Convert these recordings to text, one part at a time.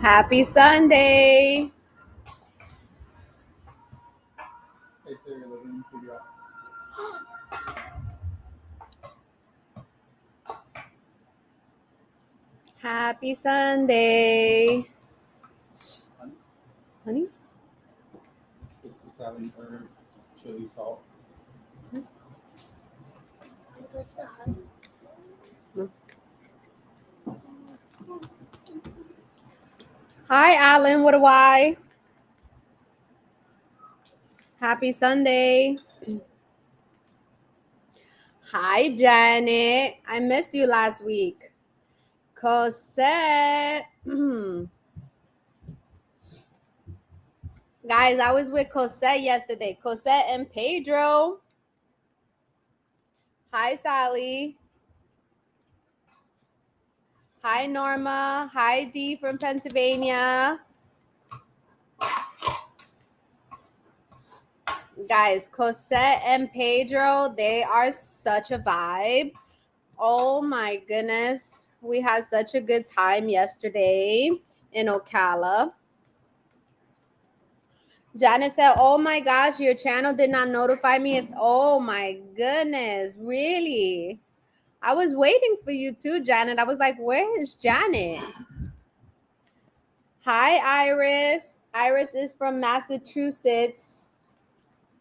Happy Sunday. Happy Sunday. Honey? It's Italian herb, chili salt. Hi, Alan. What do I? Happy Sunday. Hi, Janet. I missed you last week. Cosette. Guys, I was with Cosette yesterday. Cosette and Pedro. Hi, Sally. Hi, Norma. Hi, Dee from Pennsylvania. Guys, Cosette and Pedro, they are such a vibe. Oh my goodness. We had such a good time yesterday in Ocala. Janet said, oh my gosh, your channel did not notify me if, oh my goodness, really? I was waiting for you too, Janet. I was like, where is Janet? Hi, Iris. Iris is from Massachusetts.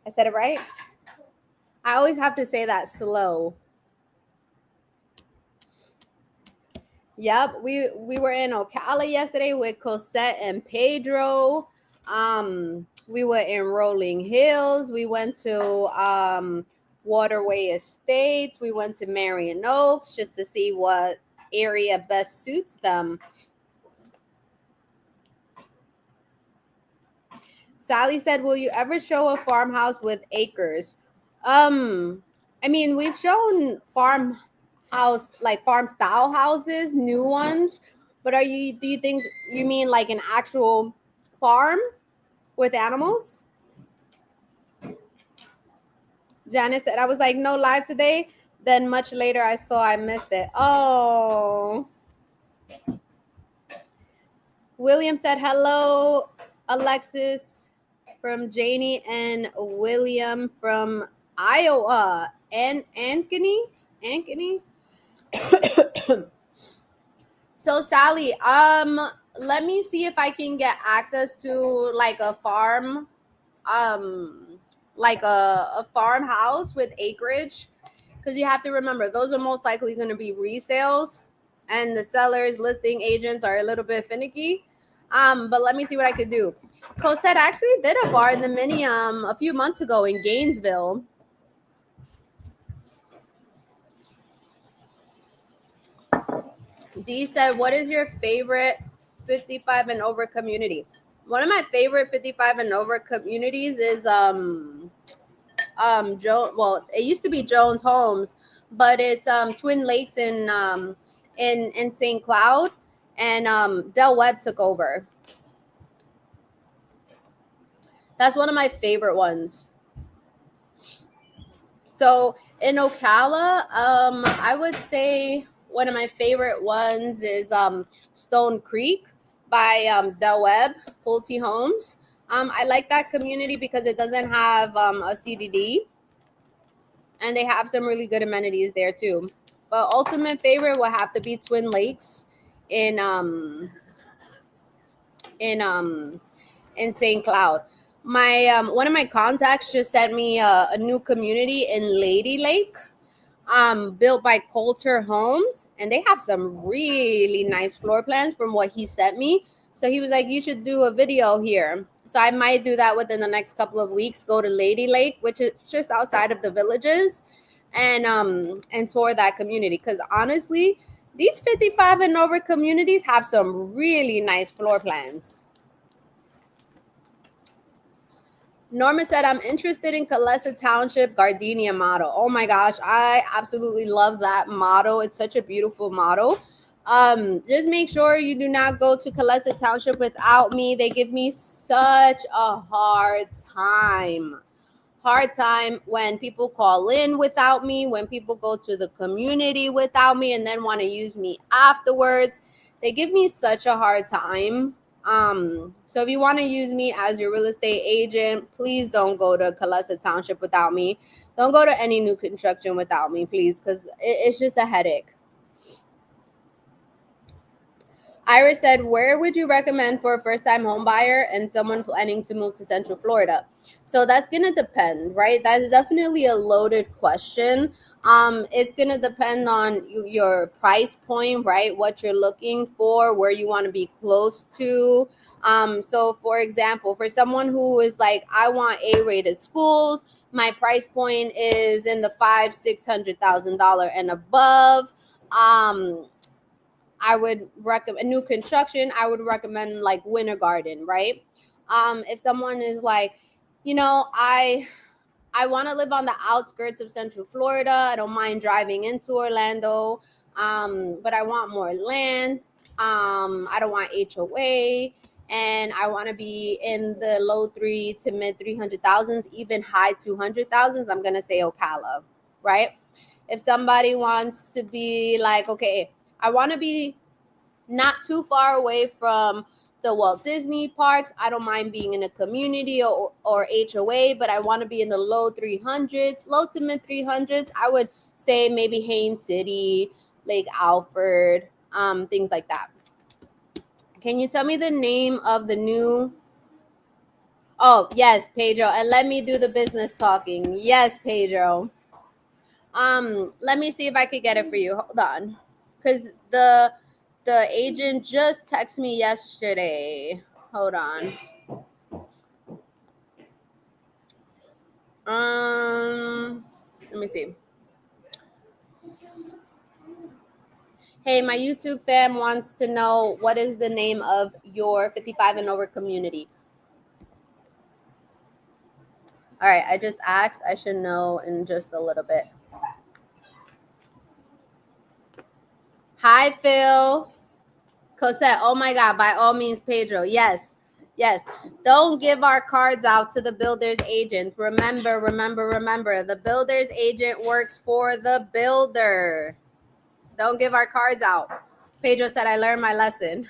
I said it right? I always have to say that slow. Yep, we were in Ocala yesterday with Cosette and Pedro. We were in Rolling Hills. We went to Waterway Estates. We went to Marion Oaks just to see what area best suits them. Sally said, will you ever show a farmhouse with acres? I mean, we've shown farmhouse, like farm style houses, new ones, but do you think you mean like an actual farm with animals? Janice said, I was like, no live today. Then much later I saw I missed it. Oh. William said, hello, Alexis from Janie and William from Iowa. And Ankeny? So Sally, let me see if I can get access to like a farm, like a farmhouse with acreage, because you have to remember those are most likely going to be resales, and the sellers, listing agents are a little bit finicky. But let me see what I could do. Cosette actually did a bar in the mini a few months ago in Gainesville. Dee said, what is your favorite 55 and over community? One of my favorite 55 and over communities is well, it used to be Jones Homes, but it's Twin Lakes in St. Cloud, and Del Webb took over. That's one of my favorite ones. So in Ocala, I would say one of my favorite ones is Stone Creek by Del Webb, Pulte Homes. I like that community because it doesn't have a CDD, and they have some really good amenities there too. But ultimate favorite would have to be Twin Lakes in St. Cloud. My one of my contacts just sent me a new community in Lady Lake, built by Coulter Homes, and they have some really nice floor plans from what he sent me. So he was like, you should do a video here. So I might do that within the next couple of weeks. Go to Lady Lake, which is just outside of the Villages, and tour that community. Because honestly, these 55 and over communities have some really nice floor plans. Norma said, I'm interested in Kalesa Township Gardenia model. Oh my gosh, I absolutely love that model. It's such a beautiful model. Just make sure you do not go to Kalesa Township without me. They give me such a hard time. hard time when people call in without me, when people go to the community without me and then want to use me afterwards. They give me such a hard time. So if you want to use me as your real estate agent, please don't go to Kalesa Township without me. Don't go to any new construction without me, please, because it's just a headache. Iris said, where would you recommend for a first-time home buyer and someone planning to move to Central Florida? So that's going to depend, right? That's definitely a loaded question. It's going to depend on your price point, right? What you're looking for, where you want to be close to. So for example, for someone who is like, I want A-rated schools, my price point is in the $500,000-$600,000 and above. I would recommend new construction. I would recommend like Winter Garden, right? If someone is like, I want to live on the outskirts of Central Florida. I don't mind driving into Orlando, but I want more land. I don't want HOA, and I want to be in the low three to mid 300,000s, even high 200,000s. I'm gonna say Ocala, right? If somebody wants to be like, okay, I want to be not too far away from the Walt Disney parks. I don't mind being in a community or HOA, but I want to be in the low 300s, low to mid 300s. I would say maybe Haines City, Lake Alfred, things like that. Can you tell me the name of the new? Oh, yes, Pedro. And let me do the business talking. Yes, Pedro. Let me see if I could get it for you. Hold on. Because the agent just texted me yesterday. Hold on. Let me see. Hey, my YouTube fam wants to know what is the name of your 55 and over community. All right, I just asked. I should know in just a little bit. Hi, Phil. Cosette, oh my God, by all means, Pedro. Yes, yes. Don't give our cards out to the builder's agent. Remember, the builder's agent works for the builder. Don't give our cards out. Pedro said, I learned my lesson.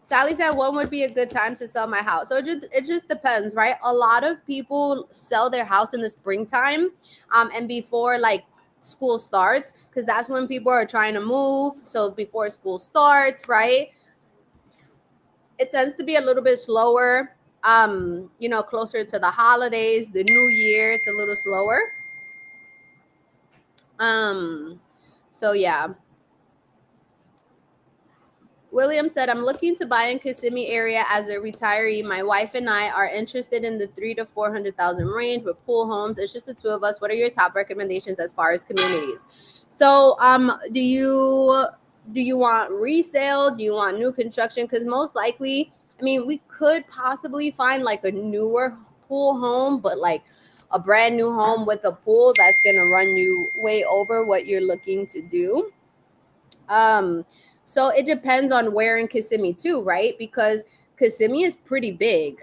Sally said, when would be a good time to sell my house? So it just depends, right? A lot of people sell their house in the springtime, and before like school starts, because that's when people are trying to move. So before school starts, right? It tends to be a little bit slower. Closer to the holidays, the new year, it's a little slower. So yeah. William said, I'm looking to buy in Kissimmee area as a retiree. My wife and I are interested in the 300,000 to 400,000 range with pool homes. It's just the two of us. What are your top recommendations as far as communities? So, do you want resale? Do you want new construction? Because most likely, I mean, we could possibly find like a newer pool home, but like a brand new home with a pool that's gonna run you way over what you're looking to do. So it depends on where in Kissimmee too, right? Because Kissimmee is pretty big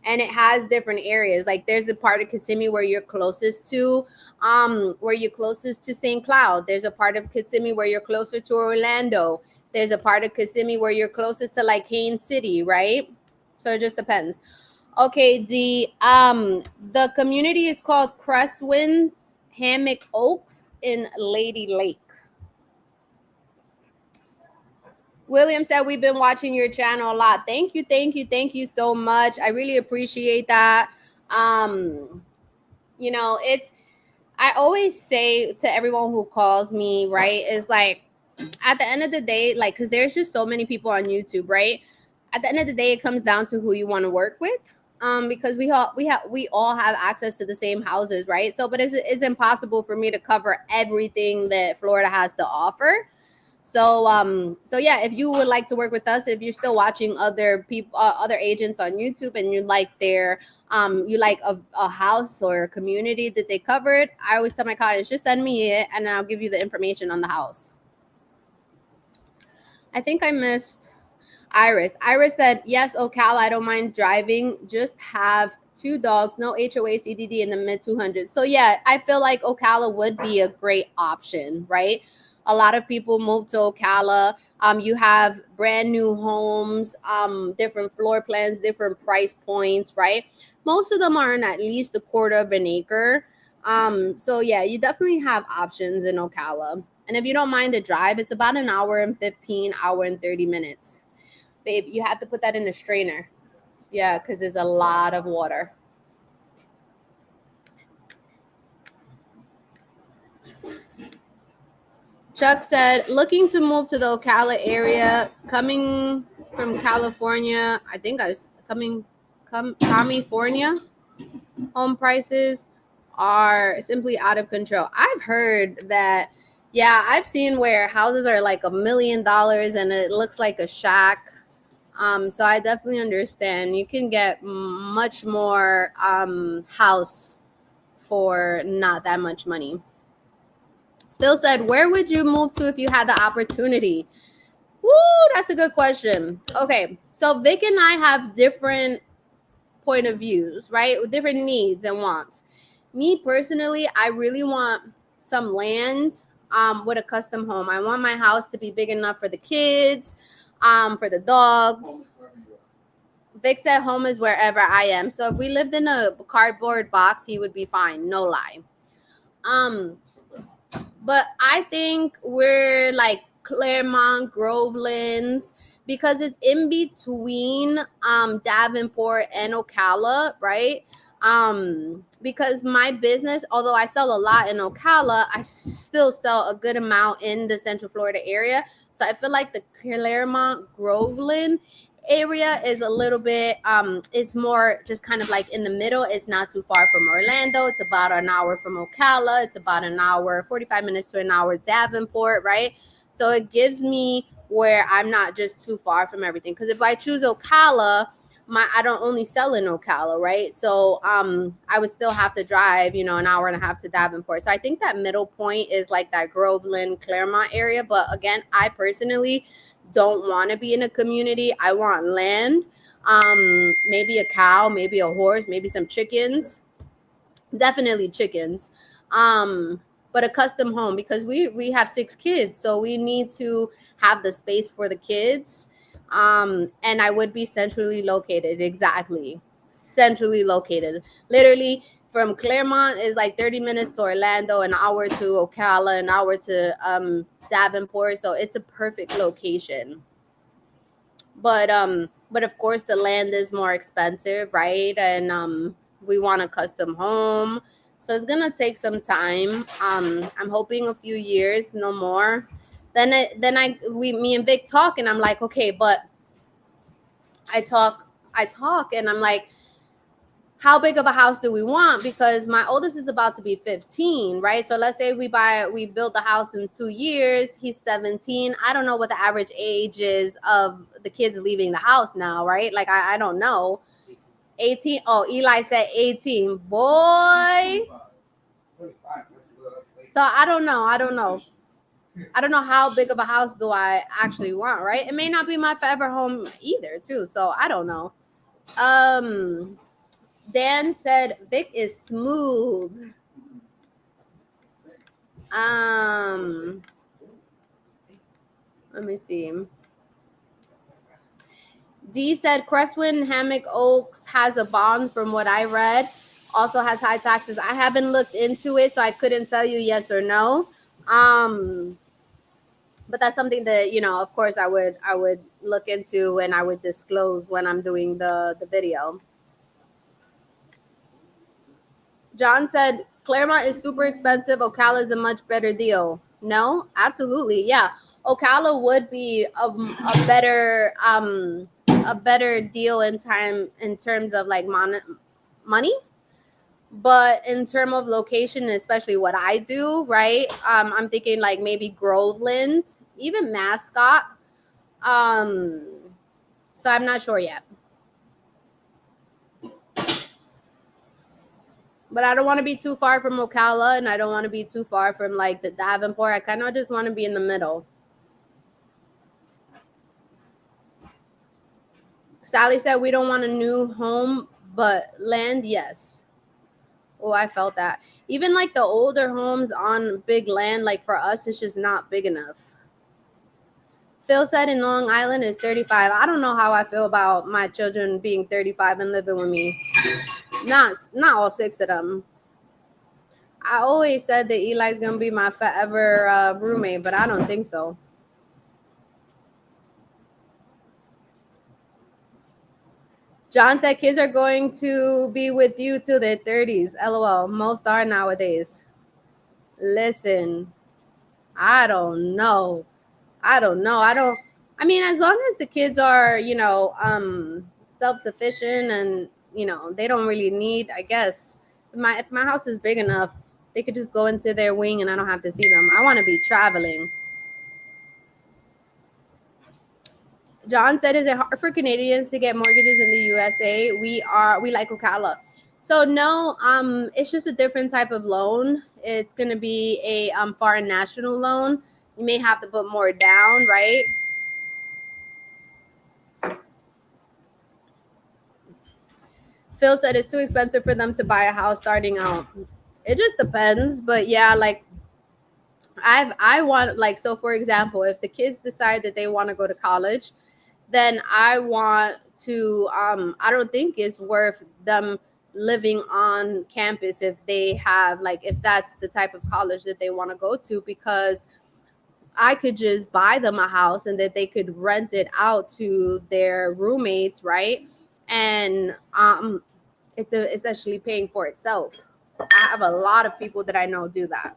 and it has different areas. Like there's a part of Kissimmee where you're closest to St. Cloud. There's a part of Kissimmee where you're closer to Orlando. There's a part of Kissimmee where you're closest to like Haines City, right? So it just depends. Okay, the community is called Crestwind Hammock Oaks in Lady Lake. William said, we've been watching your channel a lot. Thank you so much. I really appreciate that. I always say to everyone who calls me, right, is like, at the end of the day, like, because there's just so many people on YouTube, right? At the end of the day, it comes down to who you want to work with. Because we all have access to the same houses, right? So, but it's impossible for me to cover everything that Florida has to offer. So yeah, if you would like to work with us, if you're still watching other people, other agents on YouTube, and you like a house or a community that they covered, I always tell my clients, just send me it, and I'll give you the information on the house. I think I missed Iris. Iris said, yes, Ocala, I don't mind driving. Just have 2 dogs, no HOA, CDD in the mid 200s. So, yeah, I feel like Ocala would be a great option, right? A lot of people move to Ocala. You have brand new homes, different floor plans, different price points, right? Most of them are in at least a quarter of an acre. So, yeah, you definitely have options in Ocala. And if you don't mind the drive, it's about an hour and 15, hour and 30 minutes. Babe, you have to put that in a strainer. Yeah, because there's a lot of water. Chuck said, looking to move to the Ocala area, coming from California. I think I was California. Home prices are simply out of control. I've heard that, yeah, I've seen where houses are like $1 million and it looks like a shack. So I definitely understand. You can get much more house for not that much money. Phil said, where would you move to if you had the opportunity? Woo, that's a good question. Okay, so Vic and I have different point of views, right? With different needs and wants. Me personally, I really want some land with a custom home. I want my house to be big enough for the kids, for the dogs. Vic said home is wherever I am. So if we lived in a cardboard box, he would be fine. No lie. But I think we're like Claremont, Groveland, because it's in between Davenport and Ocala, right? Because my business, although I sell a lot in Ocala, I still sell a good amount in the Central Florida area. So I feel like the Claremont, Groveland area is a little bit it's more just kind of like in the middle. It's not too far from Orlando. It's about an hour from Ocala. It's about an hour 45 minutes to an hour Davenport, right? So it gives me where I'm not just too far from everything, because if I choose Ocala, I don't only sell in Ocala, right? So I would still have to drive, an hour and a half to Davenport. So I think that middle point is like that Groveland, Claremont area. But again, I personally don't want to be in a community. I want land, maybe a cow, maybe a horse, maybe some chickens, definitely chickens, but a custom home, because we have 6 kids, so we need to have the space for the kids. And I would be centrally located. Exactly, centrally located. Literally from Claremont is like 30 minutes to Orlando, an hour to Ocala, an hour to Davenport. So it's a perfect location. But of course the land is more expensive, right? And we want a custom home, so it's gonna take some time. I'm hoping a few years, no more. Me and Vic talk, and I'm like, okay, but I talk and I'm like, how big of a house do we want? Because my oldest is about to be 15, right? So let's say we build the house in 2 years. He's 17. I don't know what the average age is of the kids leaving the house now, right? Like, I don't know. 18. Oh, Eli said 18. Boy. So I don't know. I don't know how big of a house do I actually want, right? It may not be my forever home either, too. So I don't know. Dan said Vic is smooth. Let me see. D said Crestwind Hammock Oaks has a bond from what I read. Also has high taxes. I haven't looked into it, so I couldn't tell you yes or no. But that's something that, of course I would look into, and I would disclose when I'm doing the video. John said Claremont is super expensive. Ocala is a much better deal. No, absolutely, yeah. Ocala would be a better deal in terms of like money, but in terms of location, especially what I do, right? I'm thinking like maybe Groveland, even Mascot. So I'm not sure yet. But I don't want to be too far from Ocala, and I don't want to be too far from like the Davenport. I kind of just want to be in the middle. Sally said we don't want a new home, but land, yes. Oh, I felt that. Even like the older homes on big land, like for us, it's just not big enough. Phil said in Long Island is 35. I don't know how I feel about my children being 35 and living with me. Not all six of them. I always said that Eli's gonna be my forever roommate, but I don't think so. John said kids are going to be with you till their 30s. LOL. Most are nowadays. Listen, I don't know. I don't know. I mean, as long as the kids are, self-sufficient and, they don't really need, I guess, if my house is big enough, they could just go into their wing and I don't have to see them. I want to be traveling. John said, "Is it hard for Canadians to get mortgages in the USA? We like Ocala." So no, it's just a different type of loan. It's gonna be a foreign national loan. You may have to put more down, right? Phil said it's too expensive for them to buy a house starting out. It just depends, but yeah, like I want, like, so for example, if the kids decide that they want to go to college, then I want to I don't think it's worth them living on campus if they have, like, if that's the type of college that they want to go to, because I could just buy them a house and that they could rent it out to their roommates, right? And it's actually paying for itself. I have a lot of people that I know do that.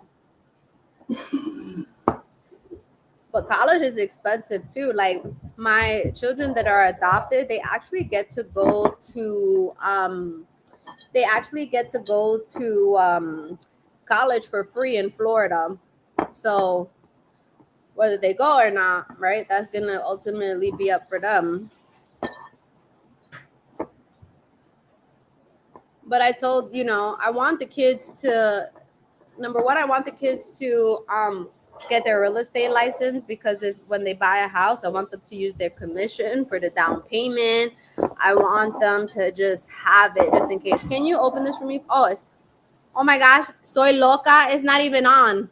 But college is expensive too. Like my children that are adopted, they actually get to go to college for free in Florida. So whether they go or not, right? That's gonna ultimately be up for them. But I told, I want the kids to, number one, I want the kids to get their real estate license, because if when they buy a house, I want them to use their commission for the down payment. I want them to just have it just in case. Can you open this for me? Oh my gosh, Soy Loca is not even on.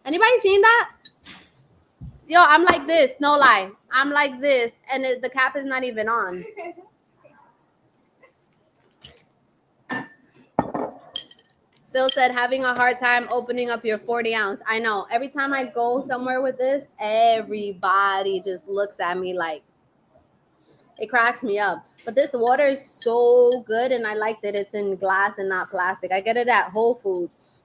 Anybody seen that? Yo, I'm like this, no lie. I'm like this, and the cap is not even on. Phil said, having a hard time opening up your 40 ounce. I know. Every time I go somewhere with this, everybody just looks at me like, it cracks me up. But this water is so good, and I like that it's in glass and not plastic. I get it at Whole Foods.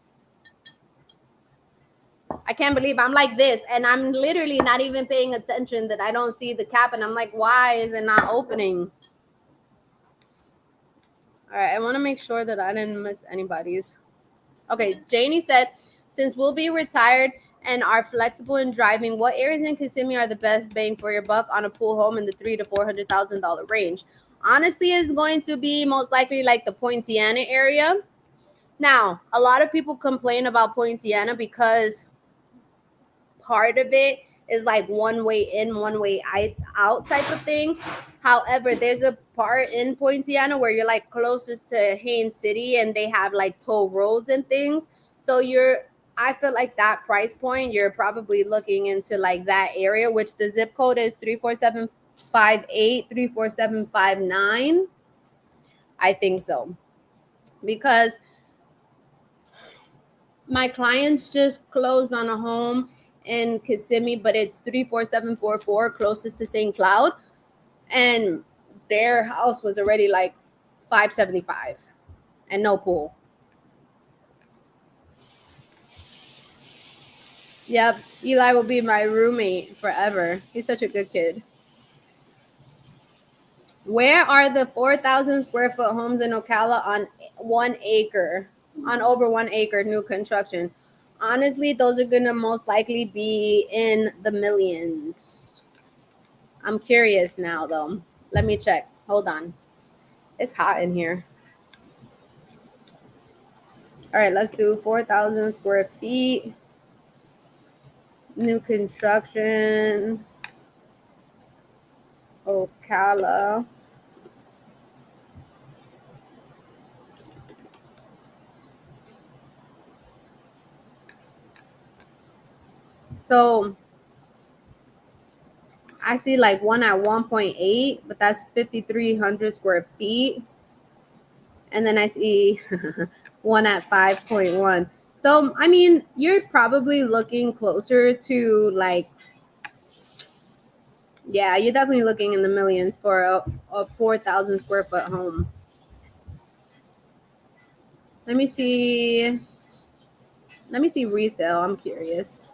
I can't believe I'm like this, and I'm literally not even paying attention that I don't see the cap, and I'm like, why is it not opening? All right, I want to make sure that I didn't miss anybody's. Okay, Janie said, since we'll be retired and are flexible in driving, what areas in Kissimmee are the best bang for your buck on a pool home in the $300,000 to $400,000 range? Honestly, it's going to be most likely like the Poinciana area. Now, a lot of people complain about Poinciana because part of it is like one way in, one way out type of thing. However, there's a part in Poinciana where you're like closest to Haines City and they have like toll roads and things. So I feel like that price point, you're probably looking into like that area, which the zip code is 34758, 34759. I think so. Because my clients just closed on a home in Kissimmee, but it's 34744, closest to St. Cloud, and their house was already like 575 and no pool. Yep, Eli will be my roommate forever. He's such a good kid. Where are the 4,000 square foot homes in Ocala on 1 acre, on over 1 acre new construction? Honestly, those are gonna most likely be in the millions. I'm curious now though. Let me check. Hold on. It's hot in here. All right, let's do 4,000 square feet. New construction. Ocala. So I see like one at 1.8, but that's 5,300 square feet. And then I see one at 5.1. So, I mean, you're probably looking closer to like, yeah, you're definitely looking in the millions for a 4,000 square foot home. Let me see. Let me see resale. I'm curious.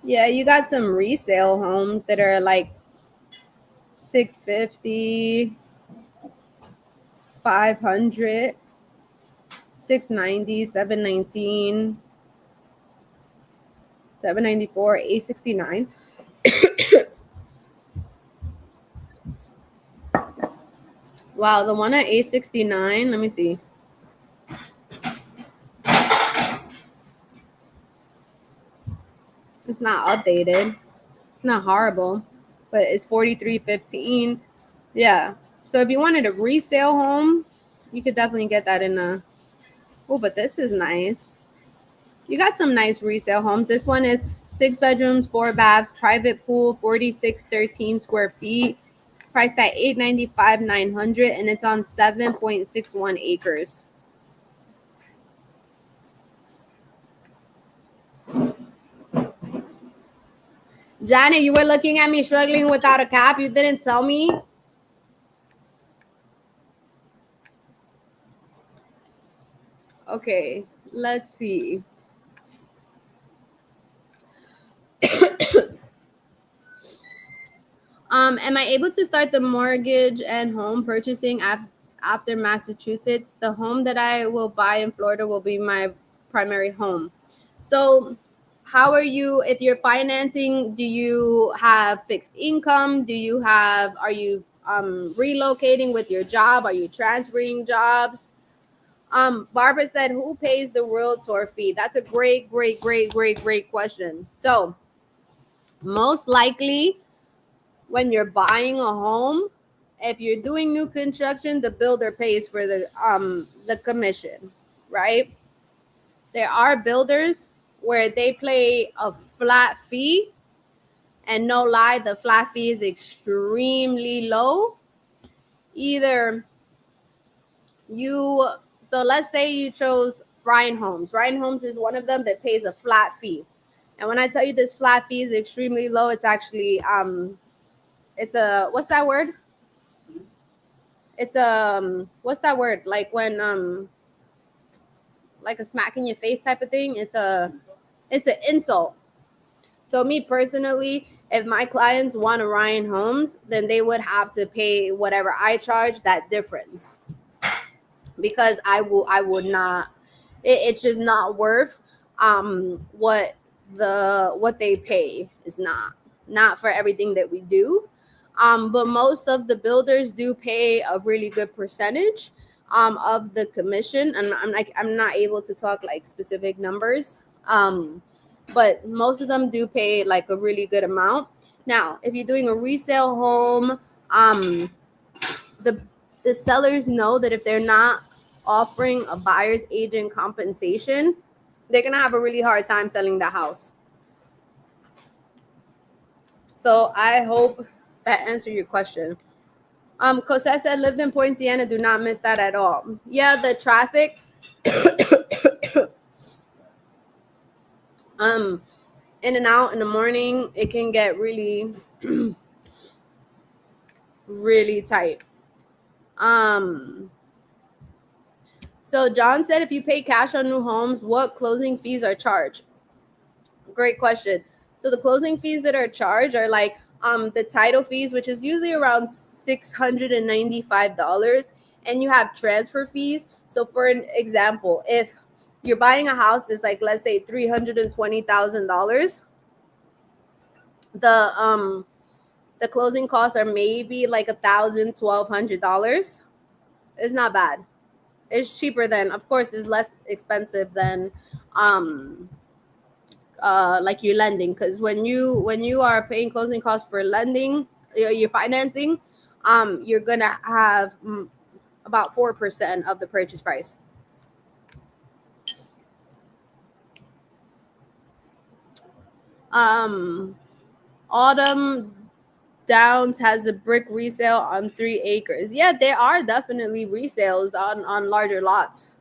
Yeah, you got some resale homes that are like 650, 500, 690, 719, 794, 869. Wow, the one at 869, let me see. It's not updated. It's not horrible, but it's 4315. Yeah. So if you wanted a resale home, you could definitely get that in a. Oh, but this is nice. You got some nice resale homes. This one is 6 bedrooms, 4 baths, private pool, 4613 square feet, priced at 895 900, and it's on 7.61 acres. Janet, you were looking at me struggling without a cap. You didn't tell me. Okay, let's see. Am I able to start the mortgage and home purchasing after Massachusetts? The home that I will buy in Florida will be my primary home. So, how are you? If you're financing, do you have fixed income? Are you relocating with your job? Are you transferring jobs? Barbara said, who pays the realtor fee? That's a great question. So, most likely, when you're buying a home, if you're doing new construction, the builder pays for the commission, right? There are builders where they pay a flat fee, and no lie, the flat fee is extremely low. Either you so let's say you chose Ryan Homes. Ryan Homes is one of them that pays a flat fee. And when I tell you this flat fee is extremely low, it's actually it's a what's that word? It's what's that word? Like when like a smack in your face type of thing. It's an insult. So me personally, if my clients want to Ryan Homes, then they would have to pay whatever I charge, that difference, because I would not. It's just not worth what what they pay is not for everything that we do. But most of the builders do pay a really good percentage of the commission, and I'm not able to talk like specific numbers. But most of them do pay like a really good amount. Now, if you're doing a resale home, the the sellers know that if they're not offering a buyer's agent compensation, they're gonna have a really hard time selling the house. So I hope that answered your question. Cosette said lived in Poinciana, do not miss that at all. Yeah, the traffic in and out in the morning, it can get really really tight. Um so John said if you pay cash on new homes, what closing fees are charged? Great question. So the closing fees that are charged are like the title fees, which is usually around $695, and you have transfer fees. So for an example, if you're buying a house that's like, let's say $320,000, the closing costs are maybe like $1,000, $1,200. It's not bad. It's cheaper than, of course, it's less expensive than like you're lending, because when you are paying closing costs for lending, you're financing, you're gonna have about 4% of the purchase price. Autumn Downs has a brick resale on 3 acres. Yeah, there are definitely resales on larger lots.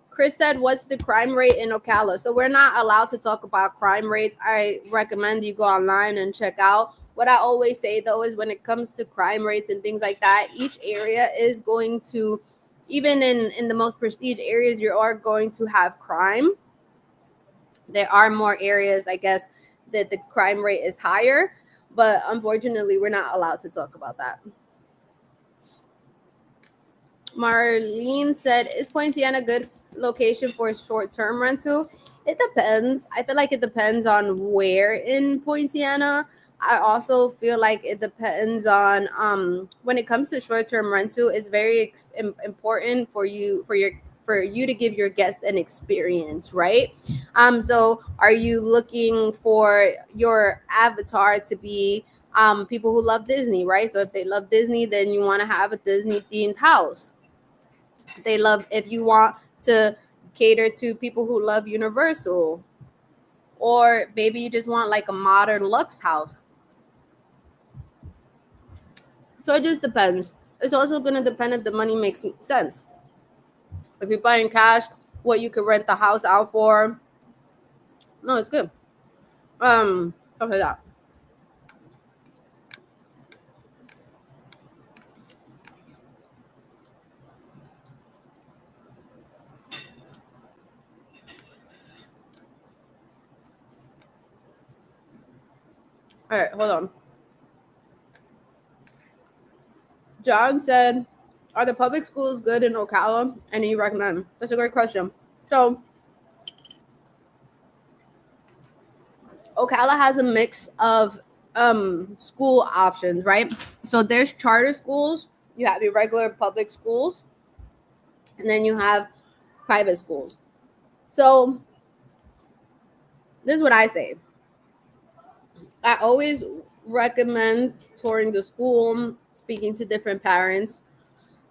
Chris said, what's the crime rate in Ocala? So we're not allowed to talk about crime rates. I recommend you go online and check out. What I always say, though, is when it comes to crime rates and things like that, each area is going to, even in the most prestige areas, you are going to have crime. There are more areas, I guess, that the crime rate is higher. But unfortunately, we're not allowed to talk about that. Marlene said, is Poinciana a good location for short-term rental? It depends. I feel like it depends on where in Poinciana. I also feel like it depends on when it comes to short-term rental, it's very important for you to give your guest an experience, right? So are you looking for your avatar to be people who love Disney, right? So if they love Disney, then you want to have a Disney themed house. They love, if you want to cater to people who love Universal, or maybe you just want like a modern luxe house. So it just depends. It's also going to depend if the money makes sense. If you're buying cash, what you could rent the house out for. No, it's good. Stuff like that. All right, hold on. John said, are the public schools good in Ocala? And you recommend? That's a great question. So Ocala has a mix of school options, right? So there's charter schools, you have your regular public schools, and then you have private schools. So this is what I say. I always recommend touring the school, speaking to different parents,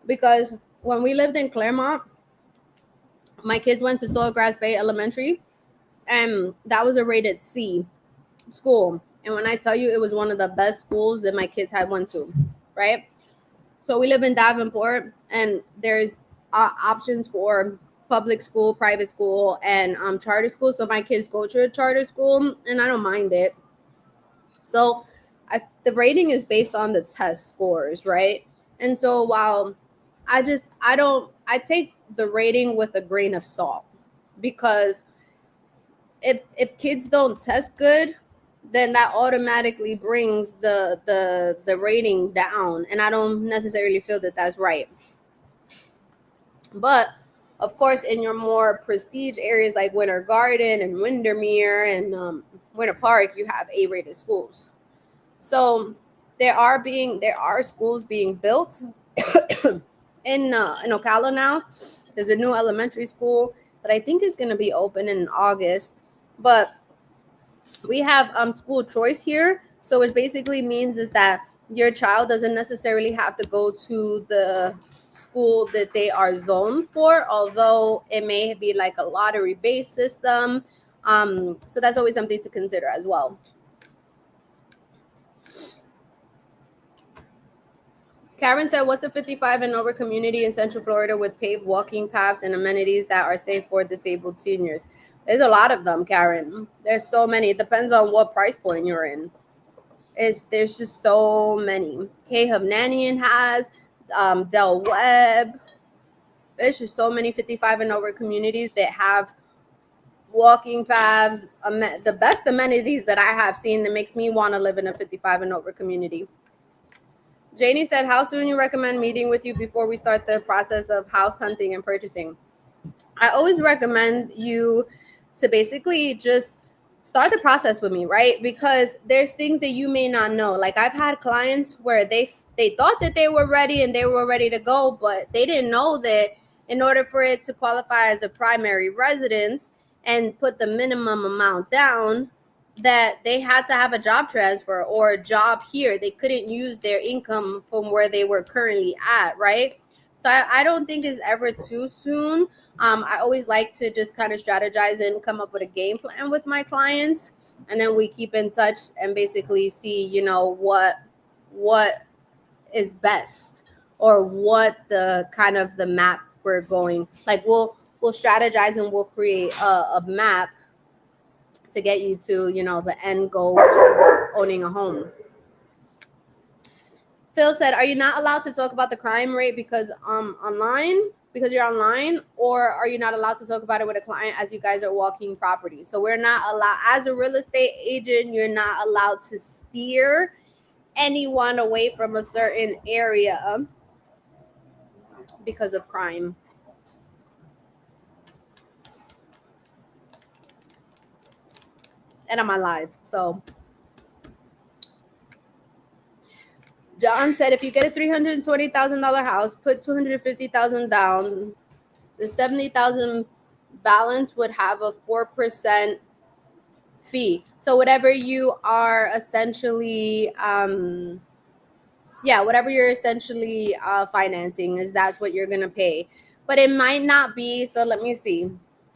because when we lived in Claremont, my kids went to Sawgrass Bay Elementary, and that was a rated C school. And when I tell you, it was one of the best schools that my kids had went to, right? So we live in Davenport, and there's options for public school, private school, and charter school. So my kids go to a charter school, and I don't mind it. So the rating is based on the test scores, right? And so while I take the rating with a grain of salt, because if kids don't test good, then that automatically brings the rating down, and I don't necessarily feel that that's right. But of course, in your more prestige areas like Winter Garden and Windermere and Winter Park, you have A-rated schools. So there are schools being built in Ocala now. There's a new elementary school that I think is going to be open in August, but we have school choice here. So which basically means is that your child doesn't necessarily have to go to the school that they are zoned for, although it may be like a lottery based system. So that's always something to consider as well. Karen said, what's a 55 and over community in Central Florida with paved walking paths and amenities that are safe for disabled seniors? There's a lot of them, Karen. There's so many. It depends on what price point you're in. There's just so many. K Hovnanian has, Del Webb. There's just so many 55 and over communities that have walking paths. The best amenities that I have seen that makes me want to live in a 55 and over community. Janie said, how soon you recommend meeting with you before we start the process of house hunting and purchasing? I always recommend you to basically just start the process with me, right? Because there's things that you may not know. Like I've had clients where they thought that they were ready and they were ready to go, but they didn't know that in order for it to qualify as a primary residence, and put the minimum amount down, that they had to have a job transfer or a job here. They couldn't use their income from where they were currently at, right? So I don't think it's ever too soon. I always like to just kind of strategize and come up with a game plan with my clients, and then we keep in touch and basically see, what is best, or what the kind of the map we're going. Like we'll strategize and we'll create a map to get you to, the end goal, which is owning a home. Phil said, "Are you not allowed to talk about the crime rate because you're online, or are you not allowed to talk about it with a client as you guys are walking property?" So we're not allowed, as a real estate agent, you're not allowed to steer anyone away from a certain area because of crime. And I'm alive, so. John said, "If you get a $320,000 house, put $250,000 down. The $70,000 balance would have a 4% fee. So whatever you are essentially, whatever you're essentially financing, that's what you're gonna pay. But it might not be. So let me see.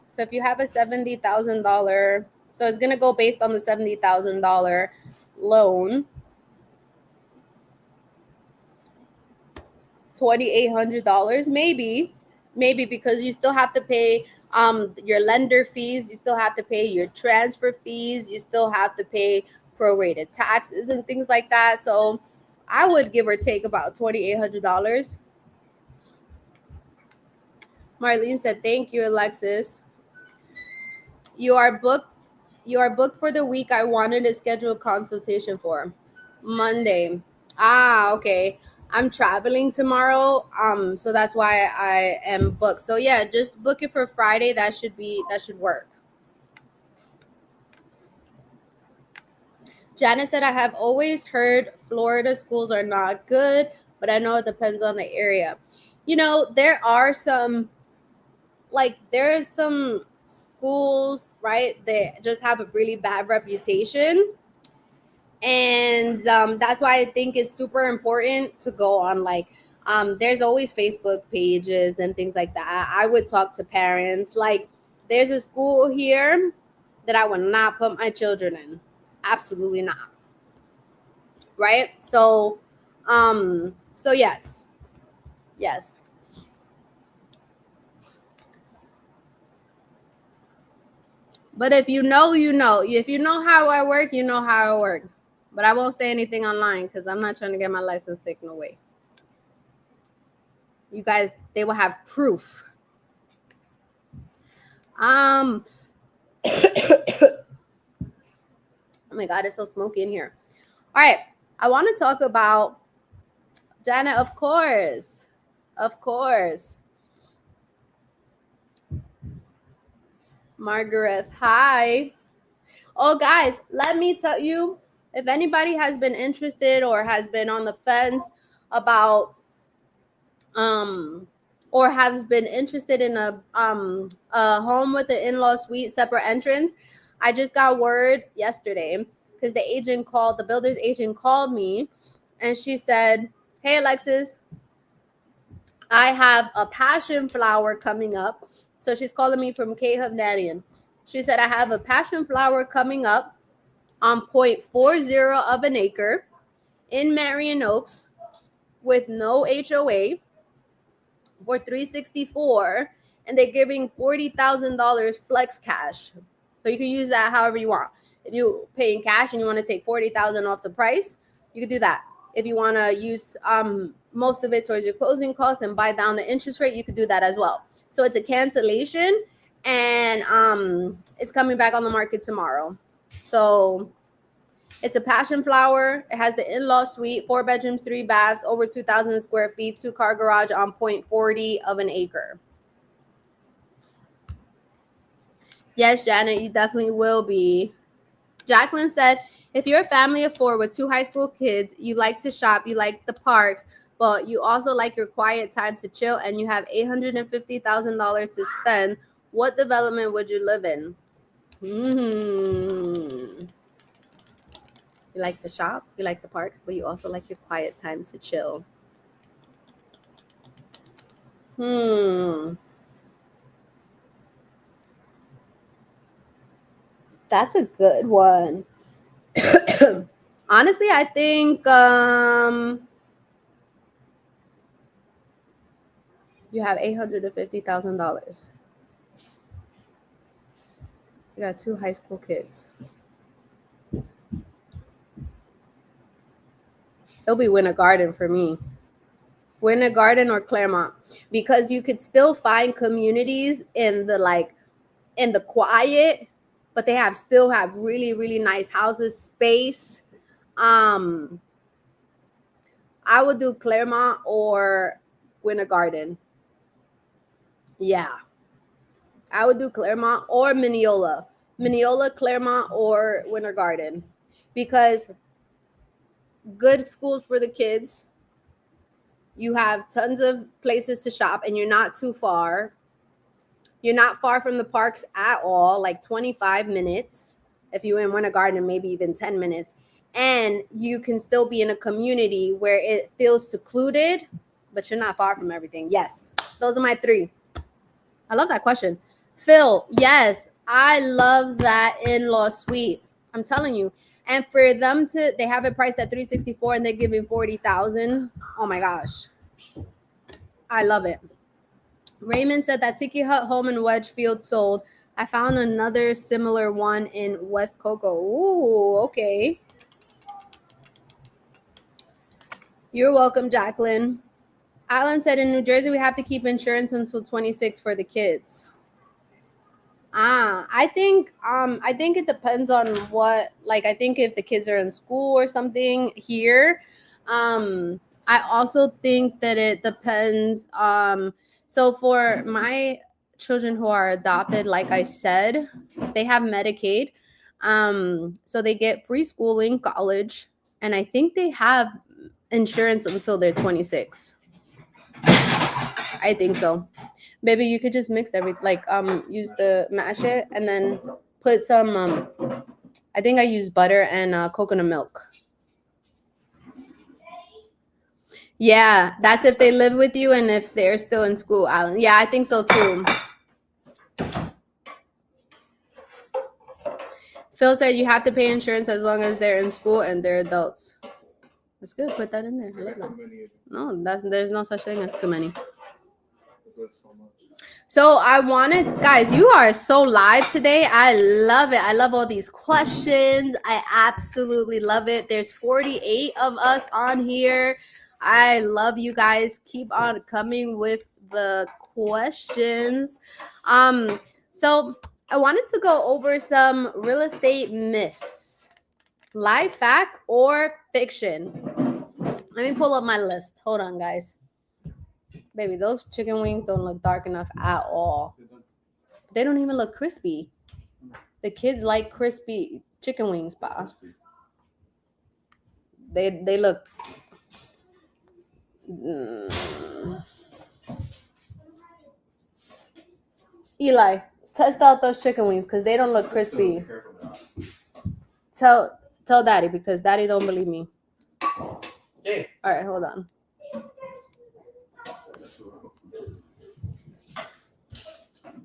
So if you have a $70,000, so it's gonna go based on the $70,000 loan." $2,800, maybe, because you still have to pay your lender fees, you still have to pay your transfer fees, you still have to pay prorated taxes and things like that. So I would give or take about $2,800. Marlene said, "Thank you, Alexis. You are booked. You are booked for the week I wanted to schedule a consultation for. Monday." Ah, okay. I'm traveling tomorrow. So that's why I am booked. So yeah, just book it for Friday. That should work. Janice said, "I have always heard Florida schools are not good, but I know it depends on the area." There are some, there's some schools, right, that just have a really bad reputation. And that's why I think it's super important to go on, there's always Facebook pages and things like that. I would talk to parents. Like, there's a school here that I would not put my children in. Absolutely not. Right? So yes. But if you know, if you know how I work, you know how I work. But I won't say anything online because I'm not trying to get my license taken away. You guys, they will have proof. Oh my God, it's so smoky in here. All right, I want to talk about Jana, of course. Margaret, hi. Oh, guys, let me tell you, if anybody has been interested or has been on the fence about or has been interested in a home with an in-law suite, separate entrance, I just got word yesterday because the builder's agent called me, and she said, "Hey, Alexis, I have a passion flower coming up." So she's calling me from K Hovnanian. She said, "I have a passion flower coming up on 0.40 of an acre in Marion Oaks with no HOA for 364, and they're giving $40,000 flex cash. So you can use that however you want. If you pay in cash and you want to take $40,000 off the price, you can do that. If you want to use most of it towards your closing costs and buy down the interest rate, you could do that as well. So it's a cancellation, and it's coming back on the market tomorrow. So it's a passion flower. It has the in-law suite, 4 bedrooms, 3 baths, over 2,000 square feet, 2-car garage on 0.40 of an acre. Yes, Janet, you definitely will be. Jacqueline said, "If you're a family of 4 with 2 high school kids, you like to shop, you like the parks, but you also like your quiet time to chill, and you have $850,000 to spend, What development would you live in? You like to shop, you like the parks, but you also like your quiet time to chill. That's a good one. Honestly, I think you have $850,000. You got 2 high school kids. It'll be Winter Garden for me. Winter Garden or Claremont, because you could still find communities in the quiet, but they still have really, really nice houses, space. I would do Claremont or Winter Garden. Yeah. I would do Claremont or Mineola. Mineola, Claremont, or Winter Garden. Because good schools for the kids. You have tons of places to shop and you're not too far. You're not far from the parks at all, like 25 minutes. If you're in Winter Garden, maybe even 10 minutes. And you can still be in a community where it feels secluded, but you're not far from everything. Yes, those are my 3. I love that question. Phil, yes, I love that Inlaw Suite. I'm telling you. And for them they have it priced at $364 and they're giving $40,000. Oh my gosh. I love it. Raymond said that Tiki Hut home in Wedgefield sold. I found another similar one in West Cocoa. Ooh, okay. You're welcome, Jacqueline. Alan said in New Jersey we have to keep insurance until 26 for the kids. I think it depends on what, like, I think if the kids are in school or something here. I also think that it depends. So for my children who are adopted, like I said, they have Medicaid. So they get free schooling, college, and I think they have insurance until they're 26. I think so. Baby, you could just mix use the mash it and then put some I think I use butter and coconut milk. Yeah, that's if they live with you and if they're still in school, Alan. Yeah, I think so too. Phil said you have to pay insurance as long as they're in school and they're adults. That's good. Put that in there. I love that. No, there's no such thing as too many. So I wanted, guys, you are so live today. I love it. I love all these questions. I absolutely love it. There's 48 of us on here. I love you guys. Keep on coming with the questions. So I wanted to go over some real estate myths, live fact or fiction. Let me pull up my list. Hold on, guys. Baby, those chicken wings don't look dark enough at all. They don't even look crispy. The kids like crispy chicken wings, pa. They look. Eli, test out those chicken wings because they don't look crispy. Tell Daddy because Daddy don't believe me. Hey. All right, hold on.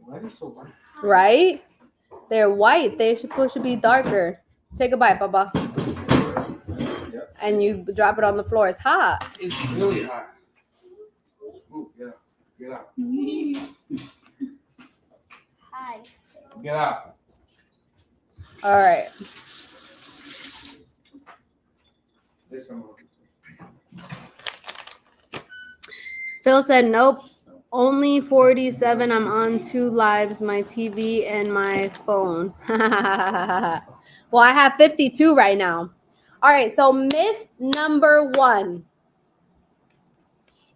Why are they so white? Right? They're white. They're supposed to be darker. Take a bite, Papa. Yep. And you drop it on the floor. It's hot. It's really hot. Ooh, get out. Hi. Get out. All right. Phil said, nope. Only 47. I'm on 2 lives, my TV and my phone. Well, I have 52 right now. All right, so myth number 1.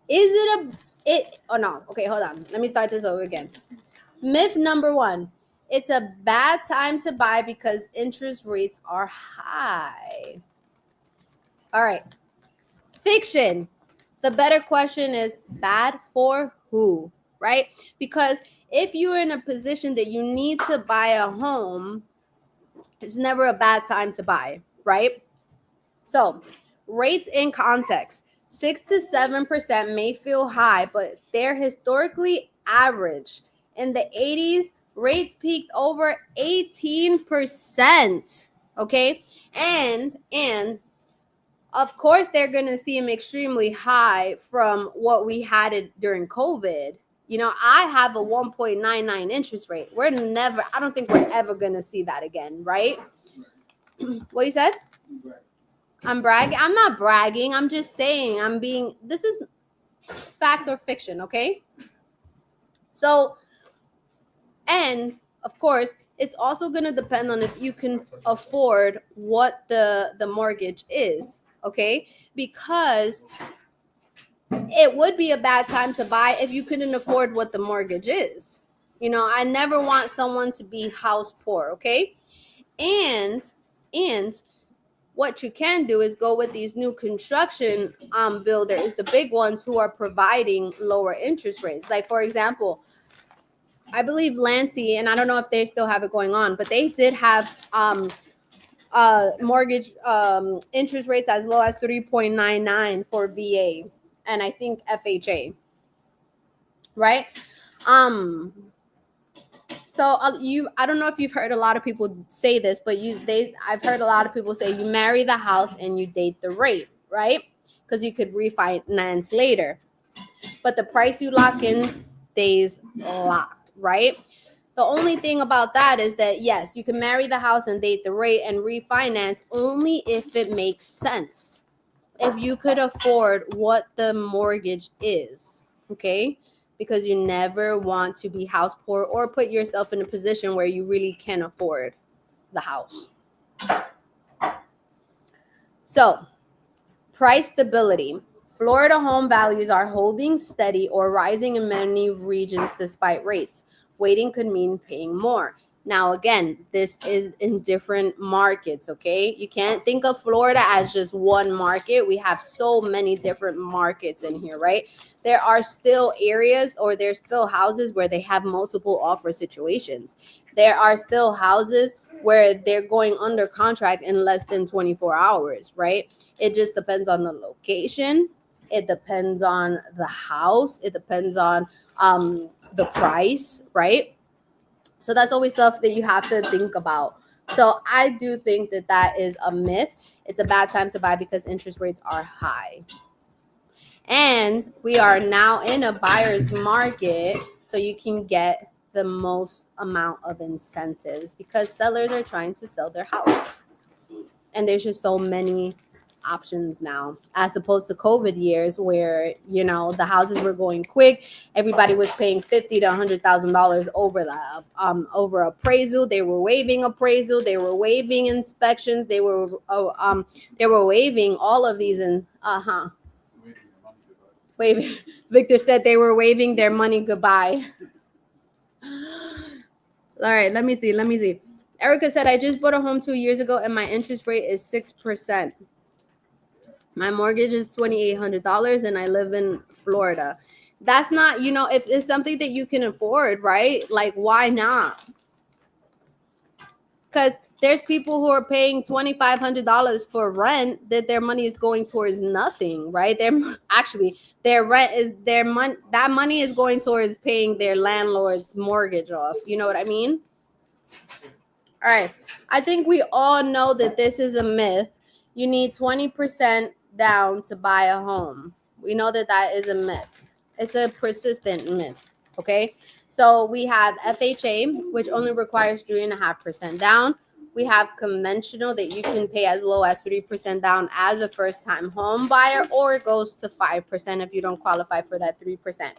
Oh no, okay, hold on. Let me start this over again. Myth number 1. It's a bad time to buy because interest rates are high. All right. Fiction. The better question is bad for who, right? Because if you're in a position that you need to buy a home, it's never a bad time to buy, right? So, rates in context. 6 to 7% may feel high, but they're historically average. In the 80s, rates peaked over 18%. Okay? And of course they're going to seem extremely high from what we had it during COVID. You know, I have a 1.99 interest rate. I don't think we're ever going to see that again, right? What you said? I'm bragging. I'm not bragging. I'm just saying this is facts or fiction, okay? So, and of course, it's also going to depend on if you can afford what the mortgage is, okay? Because it would be a bad time to buy if you couldn't afford what the mortgage is. You know, I never want someone to be house poor, okay? And and what you can do is go with these new construction builders, the big ones who are providing lower interest rates. Like, for example, I believe Lansing, and I don't know if they still have it going on, but they did have mortgage interest rates as low as 3.99 for VA and I think FHA, right? Um, so I don't know if you've heard a lot of people say this, but I've heard a lot of people say you marry the house and you date the rate, right? Because you could refinance later, but the price you lock in stays locked, right? The only thing about that is that yes, you can marry the house and date the rate and refinance only if it makes sense, if you could afford what the mortgage is, okay? Because you never want to be house poor or put yourself in a position where you really can afford the house. So, price stability. Florida home values are holding steady or rising in many regions despite rates. Waiting could mean paying more. Now, again, this is in different markets, okay? You can't think of Florida as just one market. We have so many different markets in here, right? There are still areas or there's still houses where they have multiple offer situations. There are still houses where they're going under contract in less than 24 hours, right? It just depends on the location. It depends on the house. It depends on the price, right? So that's always stuff that you have to think about. So I do think that that is a myth. It's a bad time to buy because interest rates are high. And we are now in a buyer's market, so you can get the most amount of incentives because sellers are trying to sell their house. And there's just so many options now as opposed to COVID years where, you know, the houses were going quick. Everybody was paying $50,000 to $100,000 over the over appraisal. They were waiving appraisal. They were waiving inspections. They were waiving all of these and wait, Victor said they were waving their money goodbye. All right, let me see. Erica said, I just bought a home 2 years ago and my interest rate is 6%. My mortgage is $2,800 and I live in Florida. That's not, you know, if it's something that you can afford, right? Like, why not? Because there's people who are paying $2,500 for rent that their money is going towards nothing, right? Their rent is their money. That money is going towards paying their landlord's mortgage off. You know what I mean? All right. I think we all know that this is a myth. You need 20% down to buy a home. We know that that is a myth. It's a persistent myth. Okay. So we have FHA, which only requires 3.5% down. We have conventional that you can pay as low as 3% down as a first time home buyer, or it goes to 5% if you don't qualify for that 3%.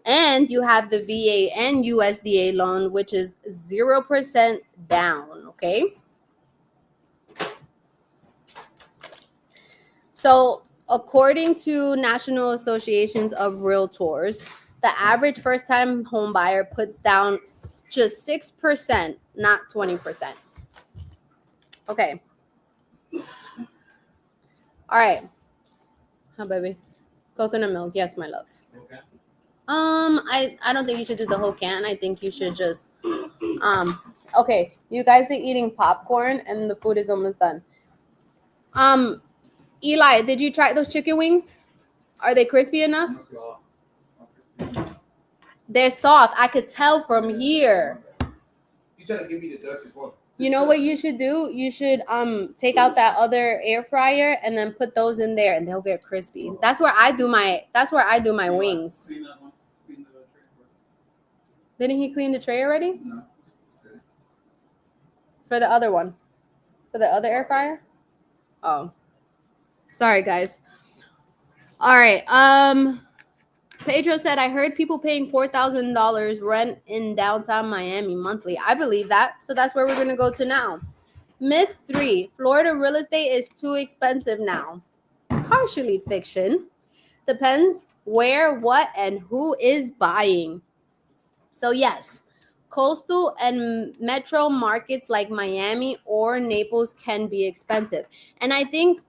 And you have the VA and USDA loan, which is 0% down, okay? So according to National Associations of Realtors, the average first-time home buyer puts down just 6%, not 20%. Okay. All right. Huh, baby? Coconut milk. Yes, my love. Okay. I don't think you should do the whole can. I think you should just okay, you guys are eating popcorn and the food is almost done. Eli, did you try those chicken wings? Are they crispy enough? They're soft. I could tell from here. You trying to give me the duck as well? You know what you should do? You should take out that other air fryer and then put those in there and they'll get crispy. That's where I do my wings. Didn't he clean the tray already? No. For the other one? For the other air fryer? Oh. Sorry guys. All right. Pedro said, I heard people paying $4,000 rent in downtown Miami monthly. I believe that. So that's where we're going to go to now. Myth 3, Florida real estate is too expensive now. Partially fiction. Depends where, what, and who is buying. So yes, coastal and metro markets like Miami or Naples can be expensive. And I think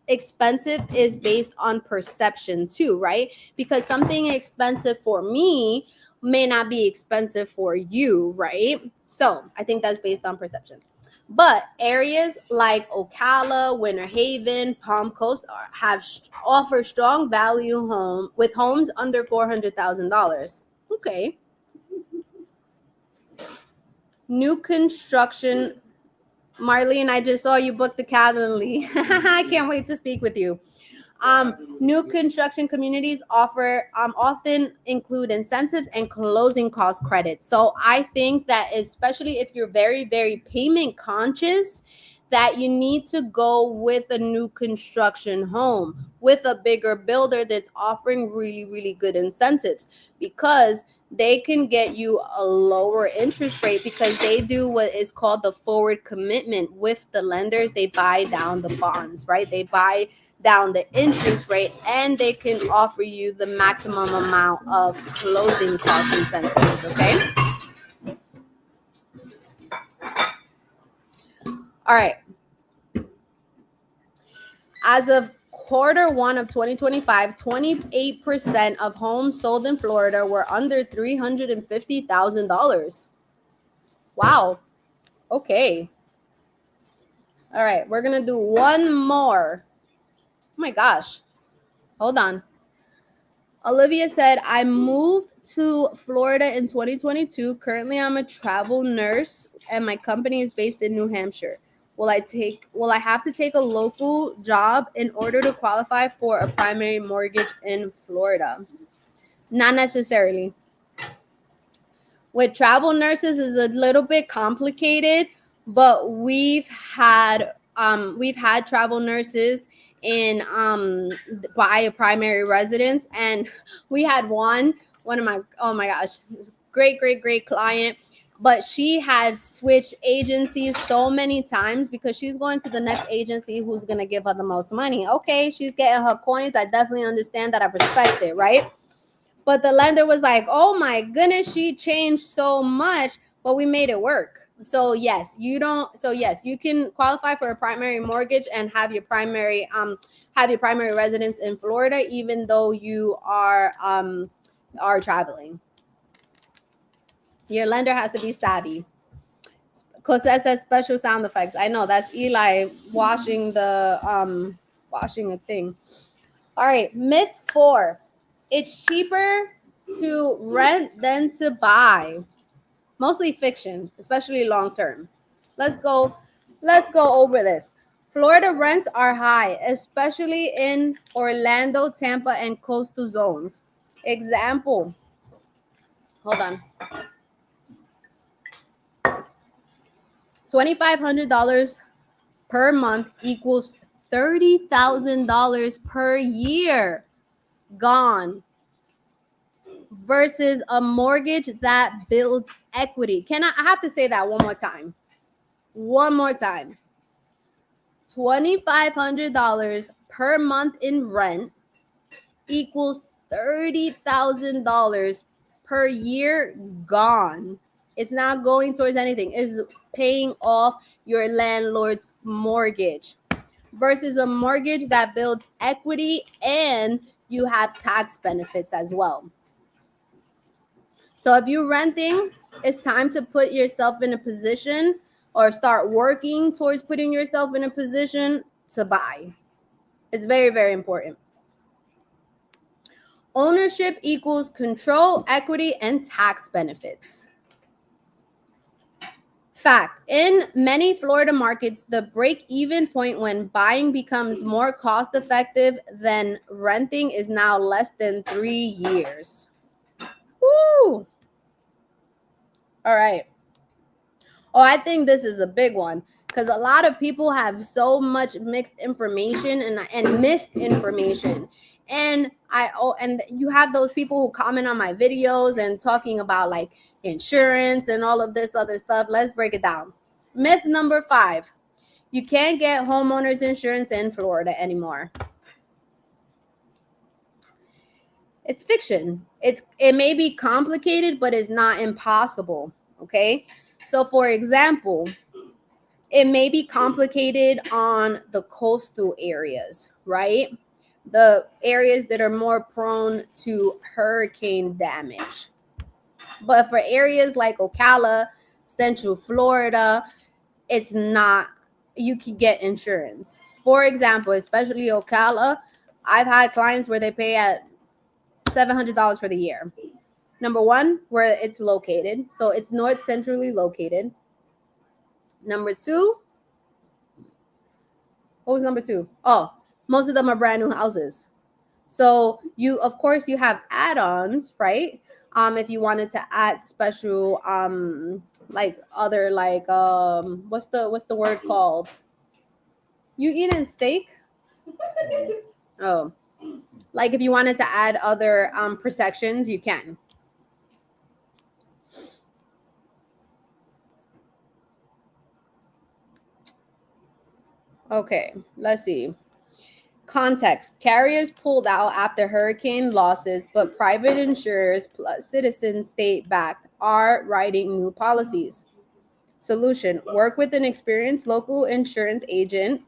expensive is based on perception too, right? Because something expensive for me may not be expensive for you, right? So I think that's based on perception. But areas like Ocala, Winter Haven, Palm Coast offer strong value home with homes under $400,000. Okay. New construction. Marlene, I just saw you book the Calendly. I can't wait to speak with you. New construction communities often include incentives and closing cost credits. So I think that especially if you're very, very payment conscious, that you need to go with a new construction home with a bigger builder that's offering really, really good incentives, because they can get you a lower interest rate because they do what is called the forward commitment with the lenders. They buy down the bonds, right? They buy down the interest rate and they can offer you the maximum amount of closing cost incentives, okay? All right. As of quarter one of 2025, 28% of homes sold in Florida were under $350,000. Wow. Okay. All right. We're going to do one more. Oh my gosh. Hold on. Olivia said, I moved to Florida in 2022. Currently, I'm a travel nurse and my company is based in New Hampshire. Will I have to take a local job in order to qualify for a primary mortgage in Florida? Not necessarily. With travel nurses is a little bit complicated, but we've had travel nurses in by a primary residence, and we had one of my, oh my gosh, great client, but she had switched agencies so many times because she's going to the next agency who's going to give her the most money. Okay, she's getting her coins. I definitely understand that. I respect it, right? But the lender was like, oh my goodness, she changed so much, but we made it work. So yes, you can qualify for a primary mortgage and have your primary residence in Florida, even though you are traveling. Your lender has to be savvy. Because that says special sound effects. I know that's Eli washing a thing. All right, myth 4. It's cheaper to rent than to buy. Mostly fiction, especially long term. Let's go over this. Florida rents are high, especially in Orlando, Tampa, and coastal zones. Example. Hold on. $2,500 per month equals $30,000 per year. Gone. Versus a mortgage that builds equity. I have to say that one more time. $2,500 per month in rent equals $30,000 per year. Gone. It's not going towards anything. It's paying off your landlord's mortgage. Versus a mortgage that builds equity and you have tax benefits as well. So if you're renting, it's time to put yourself in a position or start working towards putting yourself in a position to buy. It's very, very important. Ownership equals control, equity, and tax benefits. Fact, in many Florida markets, the break-even point when buying becomes more cost-effective than renting is now less than 3 years. Woo! All right. Oh, I think this is a big one because a lot of people have so much mixed information and misinformation. And you have those people who comment on my videos and talking about like insurance and all of this other stuff. Let's break it down. Myth number 5. You can't get homeowners insurance in Florida anymore. It's fiction. It may be complicated, but it's not impossible. Okay. So for example, it may be complicated on the coastal areas, right? The areas that are more prone to hurricane damage. But for areas like Ocala, Central Florida, it's not, you can get insurance. For example, especially Ocala, I've had clients where they pay at $700 for the year. Number one, where it's located. So it's north centrally located. Number two, what was number 2? Oh, most of them are brand new houses. So you, of course, you have add-ons, right? If you wanted to add special, like other, like, what's the word called? You eating steak? Oh, like if you wanted to add other protections, you can. Okay, let's see. Context. Carriers pulled out after hurricane losses, but private insurers plus Citizens state backed are writing new policies. Solution. Work with an experienced local insurance agent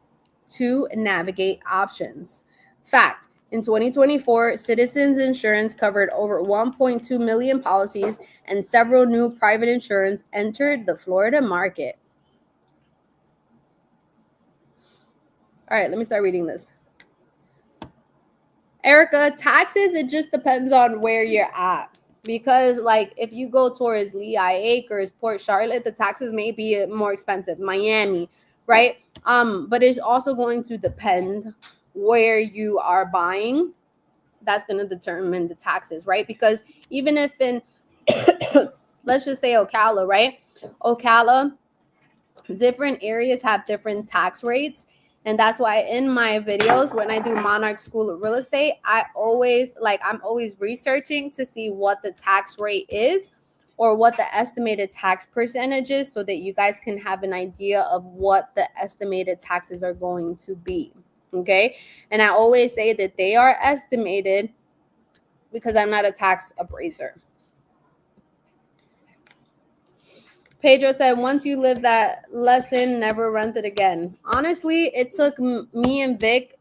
to navigate options. Fact. In 2024, Citizens Insurance covered over 1.2 million policies and several new private insurance entered the Florida market. All right, let me start reading this. Erica, taxes, it just depends on where you're at. Because, like, if you go towards Lehigh Acres, Port Charlotte, the taxes may be more expensive. Miami, right? But it's also going to depend where you are buying. That's going to determine the taxes, right? Because even if in, let's just say Ocala, right? Ocala, different areas have different tax rates, and that's why in my videos when I do Monarch School of Real Estate, I'm always researching to see what the tax rate is or what the estimated tax percentage is, so that you guys can have an idea of what the estimated taxes are going to be. Okay. And I always say that they are estimated because I'm not a tax appraiser. Pedro said, once you live that lesson, never rent it again. Honestly, it took me and Vic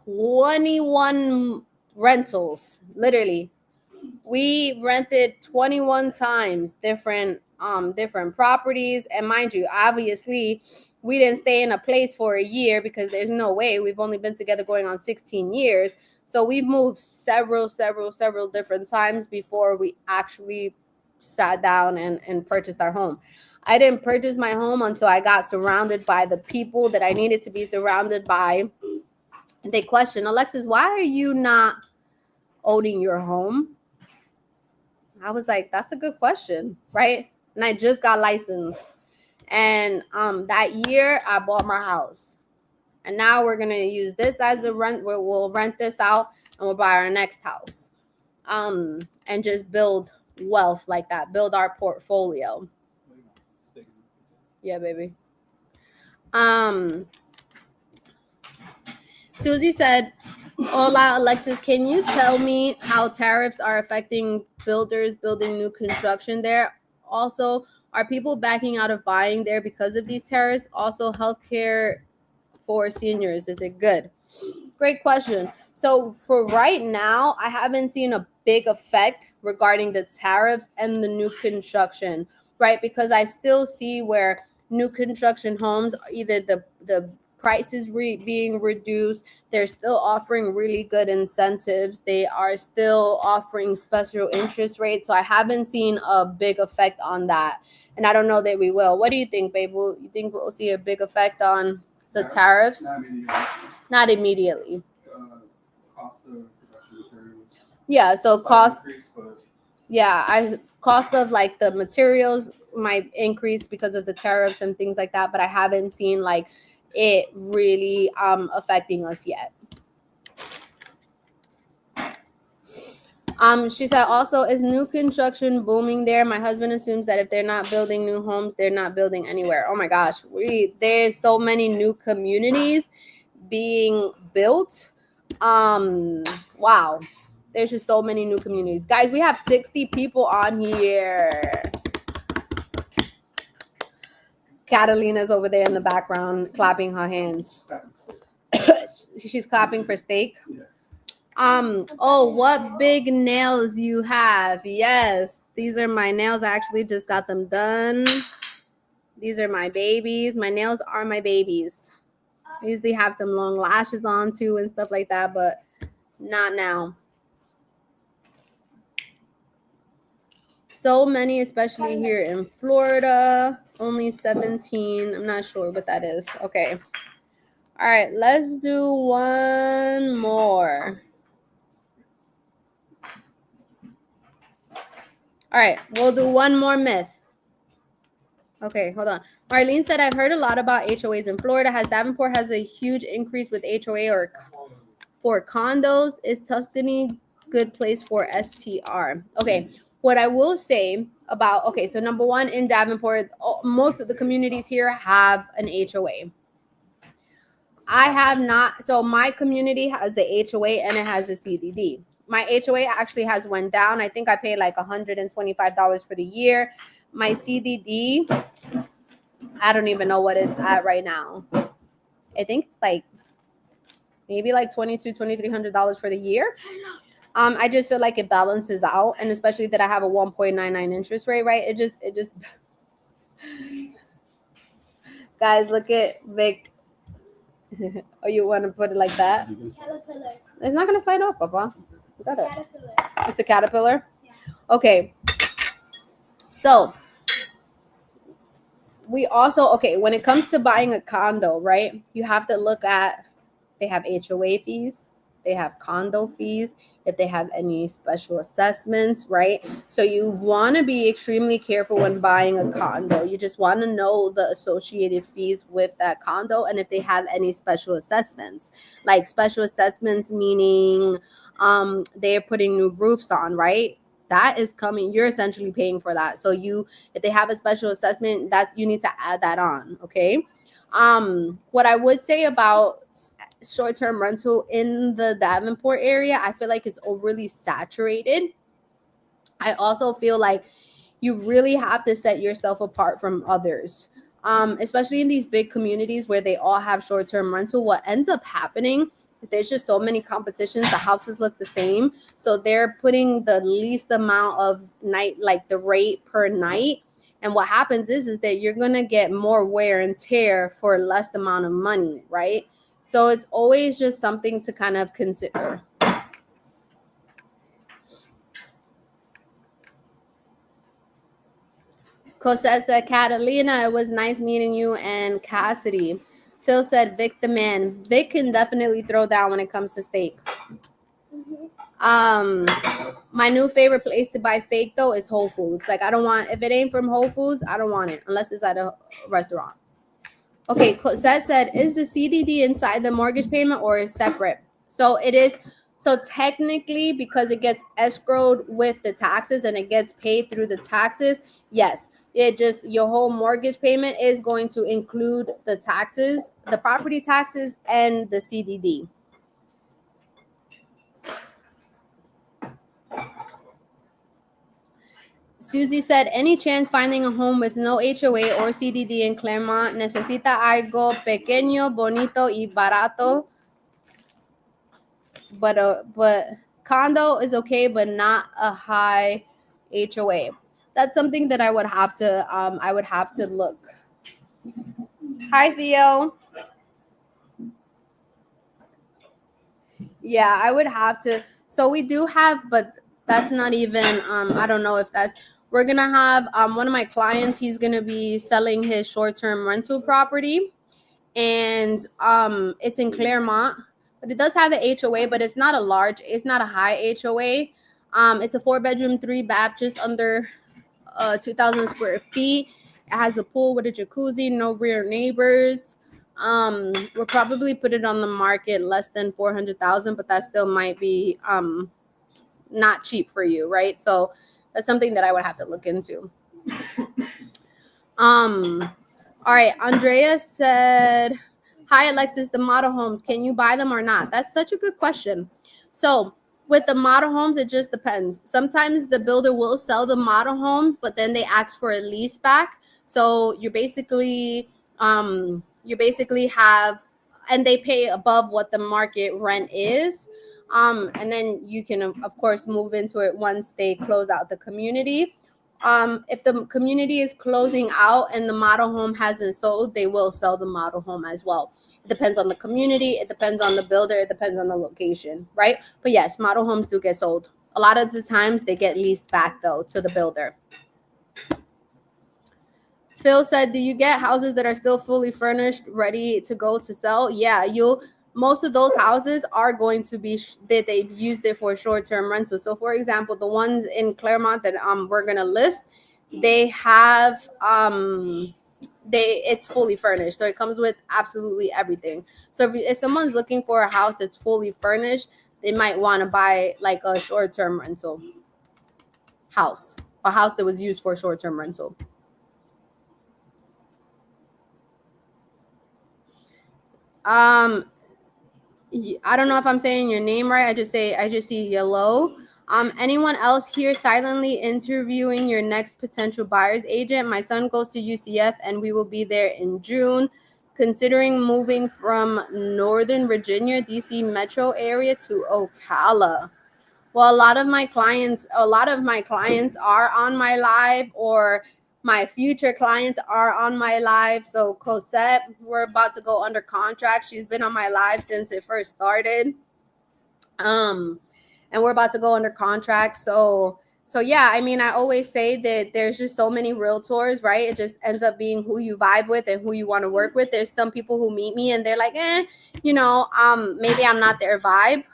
21 rentals, literally. We rented 21 times different properties. And mind you, obviously, we didn't stay in a place for a year because there's no way. We've only been together going on 16 years. So we've moved several different times before we actually sat down and purchased our home. I didn't purchase my home until I got surrounded by the people that I needed to be surrounded by. They questioned, Alexis, why are you not owning your home? I was like, that's a good question, right? And I just got licensed. And that year I bought my house. And now we're gonna use this as a rent, where we'll rent this out and we'll buy our next house. And just build wealth like that, build our portfolio. Yeah, baby. Susie said, hola, Alexis, can you tell me how tariffs are affecting builders building new construction there? Also, are people backing out of buying there because of these tariffs? Also, healthcare for seniors, is it good? Great question. So for right now, I haven't seen a big effect regarding the tariffs and the new construction, right? Because I still see where new construction homes, either the prices being reduced, they're still offering really good incentives, they are still offering special interest rates. So I haven't seen a big effect on that, and I don't know that we will. What do you think, babe? You think we'll see a big effect on the tariffs? Not immediately. Cost of production materials. Yeah, so cost. Increase, but Yeah, cost of like the materials might increase because of the tariffs and things like that, but I haven't seen like it really affecting us yet. She said also, is new construction booming there? My husband assumes that if they're not building new homes, they're not building anywhere. Oh my gosh, there's so many new communities being built. Wow. There's just so many new communities. Guys, we have 60 people on here. Catalina's over there in the background clapping her hands. She's clapping for steak. yeah. Oh, what big nails you have. Yes, these are my nails. I actually just got them done. These are my babies. My nails are my babies. I usually have some long lashes on too and stuff like that, but not now. So many, especially here in Florida. Only 17. I'm not sure what that is. Okay. All right, let's do one more. All right, we'll do one more myth. Okay, hold on. Marlene said, I've heard a lot about HOAs in Florida. Davenport has a huge increase with HOA or for condos. Is Tuscany good place for STR? Okay, what I will say about, okay, so number one, in Davenport, most of the communities here have an HOA. I have not. So my community has the HOA and it has a CDD. My HOA actually has went down. I think I paid like $125 for the year. My CDD, I don't even know what it's at right now. I think it's like maybe like $2,300 for the year. I just feel like it balances out, and especially that I have a 1.99 interest rate, right? It just guys, look at Vic. Oh, you want to put it like that? Caterpillar. It's not gonna slide off, Papa. You got it. Caterpillar. It's a caterpillar. Yeah. Okay. So we also, okay, when it comes to buying a condo, right? You have to look at, they have HOA fees, they have condo fees, if they have any special assessments, right? So you want to be extremely careful when buying a condo. You just want to know the associated fees with that condo and if they have any special assessments. Like special assessments meaning they're putting new roofs on, right? That is coming. You're essentially paying for that. So if they have a special assessment, that you need to add that on, okay? What I would say about short-term rental in the Davenport area, I feel like it's overly saturated. I also feel like you really have to set yourself apart from others, especially in these big communities where they all have short-term rental. What ends up happening, there's just so many competitions, the houses look the same, so they're putting the least amount of night, like the rate per night. And what happens is that you're going to get more wear and tear for less amount of money, right? So it's always just something to kind of consider. Cosette said, Catalina, it was nice meeting you and Cassidy. Phil said, Vic the man. Vic can definitely throw down when it comes to steak. My new favorite place to buy steak though is Whole Foods. Like I don't want, if it ain't from Whole Foods, I don't want it unless it's at a restaurant. Okay, Cosette said, is the CDD inside the mortgage payment or is separate? So it is. So technically, because it gets escrowed with the taxes and it gets paid through the taxes, yes, it just, your whole mortgage payment is going to include the taxes, the property taxes, and the CDD. Susie said, any chance finding a home with no HOA or CDD in Claremont? Necesita algo pequeño, bonito y barato. But Condo is okay, but not a high HOA. That's something that I would have to look. Hi, Theo. Yeah, I would have to. So we do have, but that's not even. I don't know if that's. We're gonna have one of my clients. He's gonna be selling his short-term rental property, and it's in Claremont, but it does have an HOA, but it's not a large. It's not a high HOA. It's a 4-bedroom, 3-bath, just under 2,000 square feet. It has a pool with a jacuzzi, no rear neighbors. We'll probably put it on the market less than 400,000, but that still might be not cheap for you, right? So that's something that I would have to look into. All right, Andrea said, "Hi Alexis, the model homes, can you buy them or not?" That's such a good question. So with the model homes, it just depends. Sometimes the builder will sell the model home, but then they ask for a lease back. So you basically have, and they pay above what the market rent is. And then you can of course move into it once they close out the community. If the community is closing out and the model home hasn't sold, they will sell the model home as well. It depends on the community, it depends on the builder, it depends on the location, right? But yes, model homes do get sold. A lot of the times they get leased back though to the builder. Phil said, "Do you get houses that are still fully furnished, ready to go to sell?" Yeah, most of those houses are going to be that they've used it for short-term rental. So for example, the ones in Claremont that we're gonna list, they have it's fully furnished. So it comes with absolutely everything. So if someone's looking for a house that's fully furnished, they might want to buy like a short-term rental house, a house that was used for short-term rental. I don't know if I'm saying your name right. I just see yellow. Anyone else here silently interviewing your next potential buyer's agent? My son goes to UCF and we will be there in June. Considering moving from Northern Virginia, DC metro area to Ocala. Well, a lot of my clients are on my live, or my future clients are on my live. So Cosette, we're about to go under contract. She's been on my live since it first started. And we're about to go under contract. So yeah, I mean, I always say that there's just so many realtors, right? It just ends up being who you vibe with and who you want to work with. There's some people who meet me and they're like, maybe I'm not their vibe.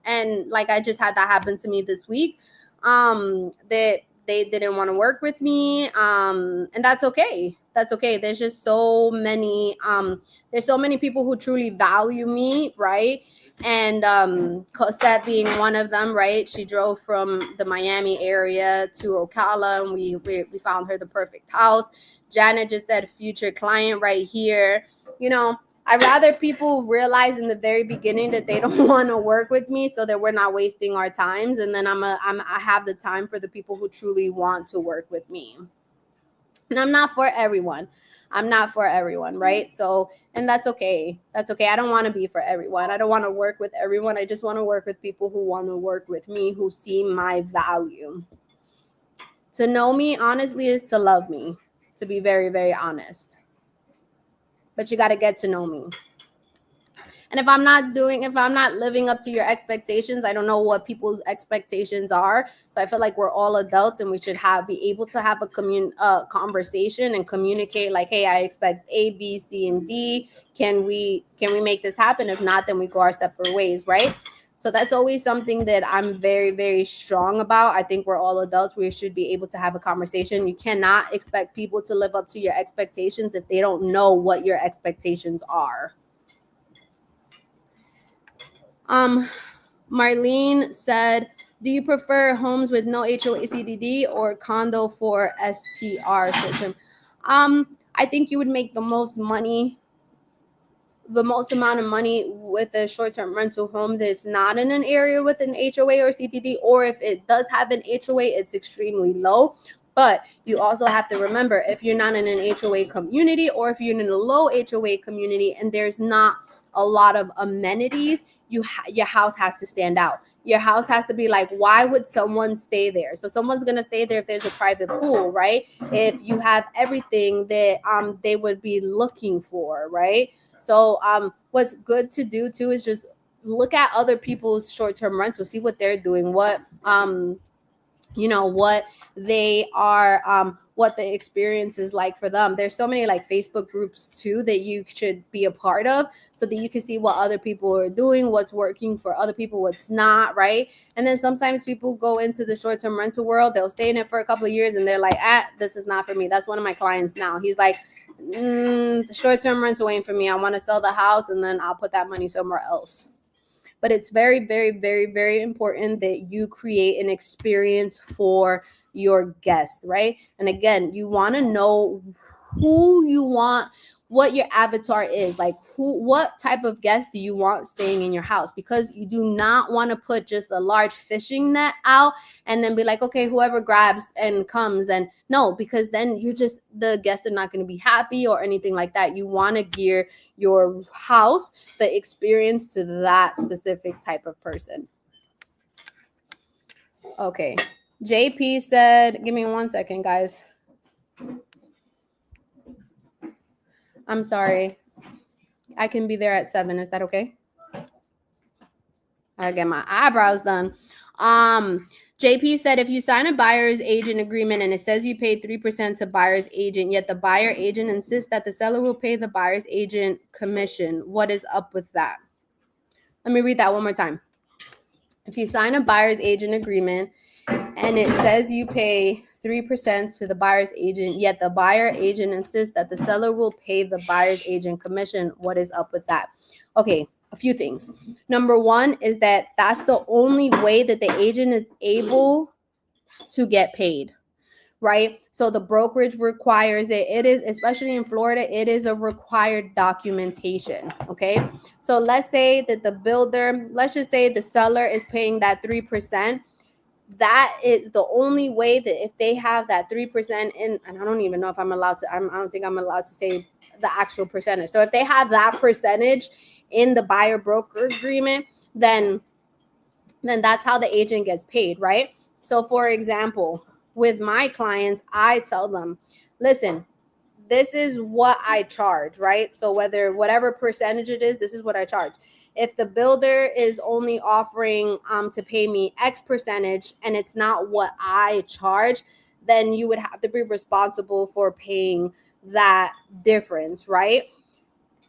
And like I just had that happen to me this week. That they didn't want to work with me. And that's okay. That's okay. There's just so many there's so many people who truly value me, right? And Cosette being one of them, right? She drove from the Miami area to Ocala, and we found her the perfect house. Janet just said future client right here. I'd rather people realize in the very beginning that they don't want to work with me, so that we're not wasting our times. And then I have the time for the people who truly want to work with me. And I'm not for everyone. Right? So, and that's okay. That's okay. I don't want to be for everyone. I don't want to work with everyone. I just want to work with people who want to work with me, who see my value. To know me, honestly, is to love me, to be very, very honest. But you got to get to know me. And if I'm not living up to your expectations, I don't know what people's expectations are. So I feel like we're all adults and we should be able to have a conversation and communicate like, hey, I expect A, B, C, and D. Can we make this happen? If not, then we go our separate ways, right? So that's always something that I'm very, very strong about. I think we're all adults. We should be able to have a conversation. You cannot expect people to live up to your expectations if they don't know what your expectations are. Marlene said, "Do you prefer homes with no HOA CDD or condo for STR system?" I think you would make the most amount of money with a short-term rental home that's not in an area with an HOA or CDD, or if it does have an HOA, it's extremely low. But you also have to remember, if you're not in an HOA community, or if you're in a low HOA community and there's not a lot of amenities, your house has to stand out. Your house has to be like, why would someone stay there? So someone's going to stay there if there's a private pool, right? If you have everything that they would be looking for, right? So what's good to do too is just look at other people's short-term rentals, see what they're doing, what what they are, what the experience is like for them. There's so many like Facebook groups too that you should be a part of, so that you can see what other people are doing, what's working for other people, what's not, right? And then sometimes people go into the short-term rental world, they'll stay in it for a couple of years and they're like, this is not for me. That's one of my clients now. He's like, the short-term rental ain't for me. I want to sell the house and then I'll put that money somewhere else. But it's very, very, very, very important that you create an experience for your guest, right? And again, you want to know who you want, what your avatar is, like what type of guest do you want staying in your house, because you do not want to put just a large fishing net out and then be like, okay, whoever grabs and comes. And no, because then the guests are not going to be happy or anything like that. You want to gear your house, the experience, to that specific type of person. Okay, JP said, give me 1 second, guys. I'm sorry, I can be there at 7. Is that okay? I get my eyebrows done. JP said, if you sign a buyer's agent agreement and it says you pay 3% to buyer's agent, yet the buyer agent insists that the seller will pay the buyer's agent commission, what is up with that? Let me read that one more time. If you sign a buyer's agent agreement and it says you pay 3% to the buyer's agent, yet the buyer agent insists that the seller will pay the buyer's agent commission, what is up with that? Okay, a few things. Number one is that's the only way that the agent is able to get paid, right? So the brokerage requires it. It is, especially in Florida, it is a required documentation, okay? So let's say that let's just say the seller is paying that 3%. That is the only way that if they have that 3% in, and I don't even know if I'm allowed to, I don't think I'm allowed to say the actual percentage. So if they have that percentage in the buyer broker agreement, then that's how the agent gets paid, right? So for example, with my clients, I tell them, listen, this is what I charge, right? So whatever percentage it is, this is what I charge. If the builder is only offering to pay me X percentage and it's not what I charge, then you would have to be responsible for paying that difference, right?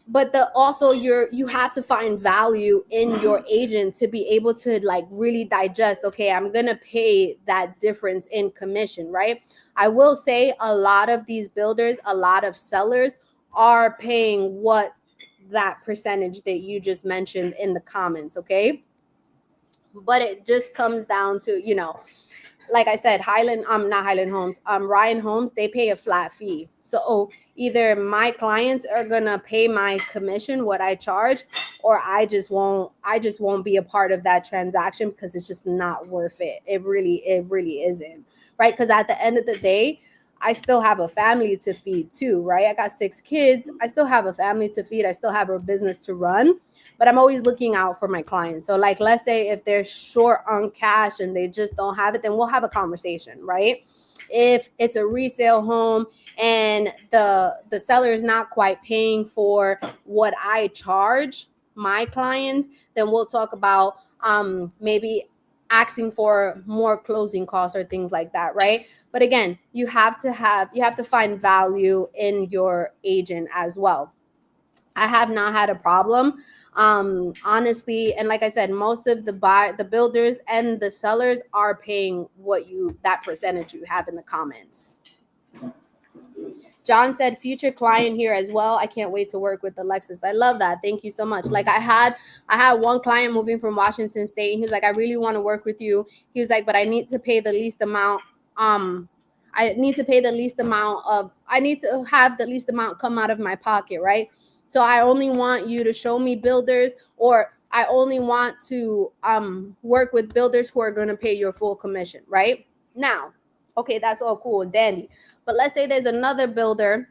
But also you have to find value in your agent to be able to like really digest, okay, I'm gonna pay that difference in commission, right? I will say a lot of these builders, a lot of sellers are paying what that percentage that you just mentioned in the comments, okay? But it just comes down to, like I said, not Highland Homes, Ryan Homes, they pay a flat fee. So either my clients are gonna pay my commission, what I charge, or I just won't be a part of that transaction because it's just not worth it. It really isn't, right? Because at the end of the day, I still have a family to feed too, right? I got 6 kids. I still have a family to feed. I still have a business to run, but I'm always looking out for my clients. So like, let's say if they're short on cash and they just don't have it, then we'll have a conversation, right? If it's a resale home and the seller is not quite paying for what I charge my clients, then we'll talk about maybe asking for more closing costs or things like that, right? But again, you have to find value in your agent as well. I have not had a problem, honestly. And like I said, most of the builders and the sellers are paying that percentage you have in the comments. John said, future client here as well. I can't wait to work with Alexis. I love that. Thank you so much. Like I had one client moving from Washington State. And he was like, I really want to work with you. He was like, but I need to pay the least amount. I need to have the least amount come out of my pocket, right? So I only want you to show me builders, or I only want to work with builders who are going to pay your full commission, right? Now, okay, that's all cool and dandy. But let's say there's another builder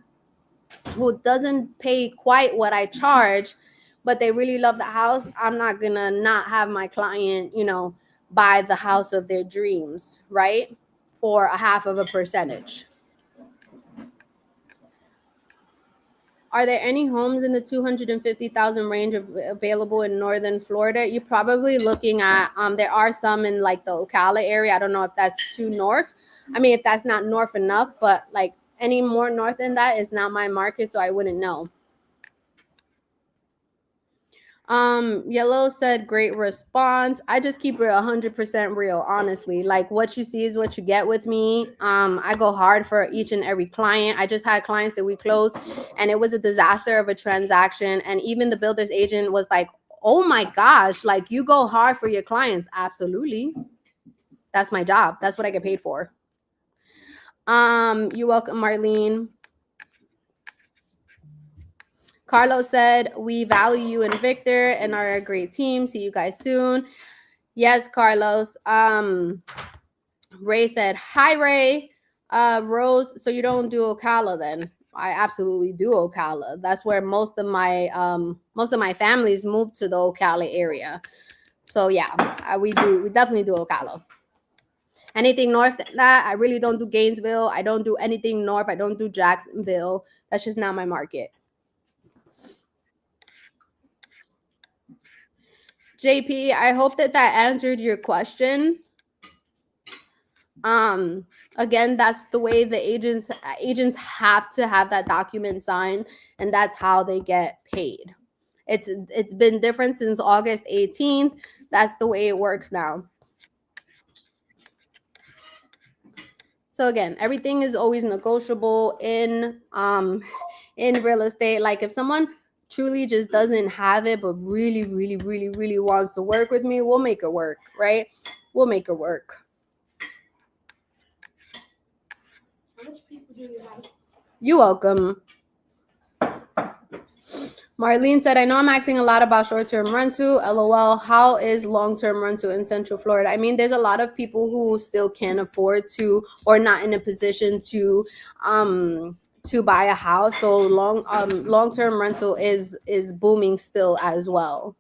who doesn't pay quite what I charge, but they really love the house. I'm not gonna not have my client, buy the house of their dreams, right? For a half of a percentage. Are there any homes in the 250,000 range available in northern Florida? You're probably looking at there are some in like the Ocala area. I don't know if that's too north. I mean, if that's not north enough, but like any more north than that is not my market, so I wouldn't know. Yellow said great response. I just keep it 100% real, honestly. Like what you see is what you get with me. I go hard for each and every client. I just had clients that we closed and it was a disaster of a transaction, and even the builder's agent was like, "Oh my gosh, like you go hard for your clients." Absolutely. That's my job. That's what I get paid for. You're welcome, Marlene. Carlos said, "We value you and Victor and are a great team. See you guys soon." Yes, Carlos. Ray said, "Hi, Ray." Rose, so you don't do Ocala then? I absolutely do Ocala. That's where most of my families moved to the Ocala area. So yeah, we definitely do Ocala. Anything north than that, I really don't do Gainesville. I don't do anything north. I don't do Jacksonville. That's just not my market. JP, I hope that answered your question. Again, that's the way the agents have to have that document signed, and that's how they get paid. It's been different since August 18th. That's the way it works now. So again, everything is always negotiable in real estate. Like if someone truly just doesn't have it but really really really really wants to work with me, we'll make it work, right? We'll make it work. How much people do you have? You're welcome. Marlene said, "I know I'm asking a lot about short-term rental. LOL. How is long-term rental in Central Florida?" I mean, there's a lot of people who still can't afford to or not in a position to buy a house. So long-term rental is booming still as well.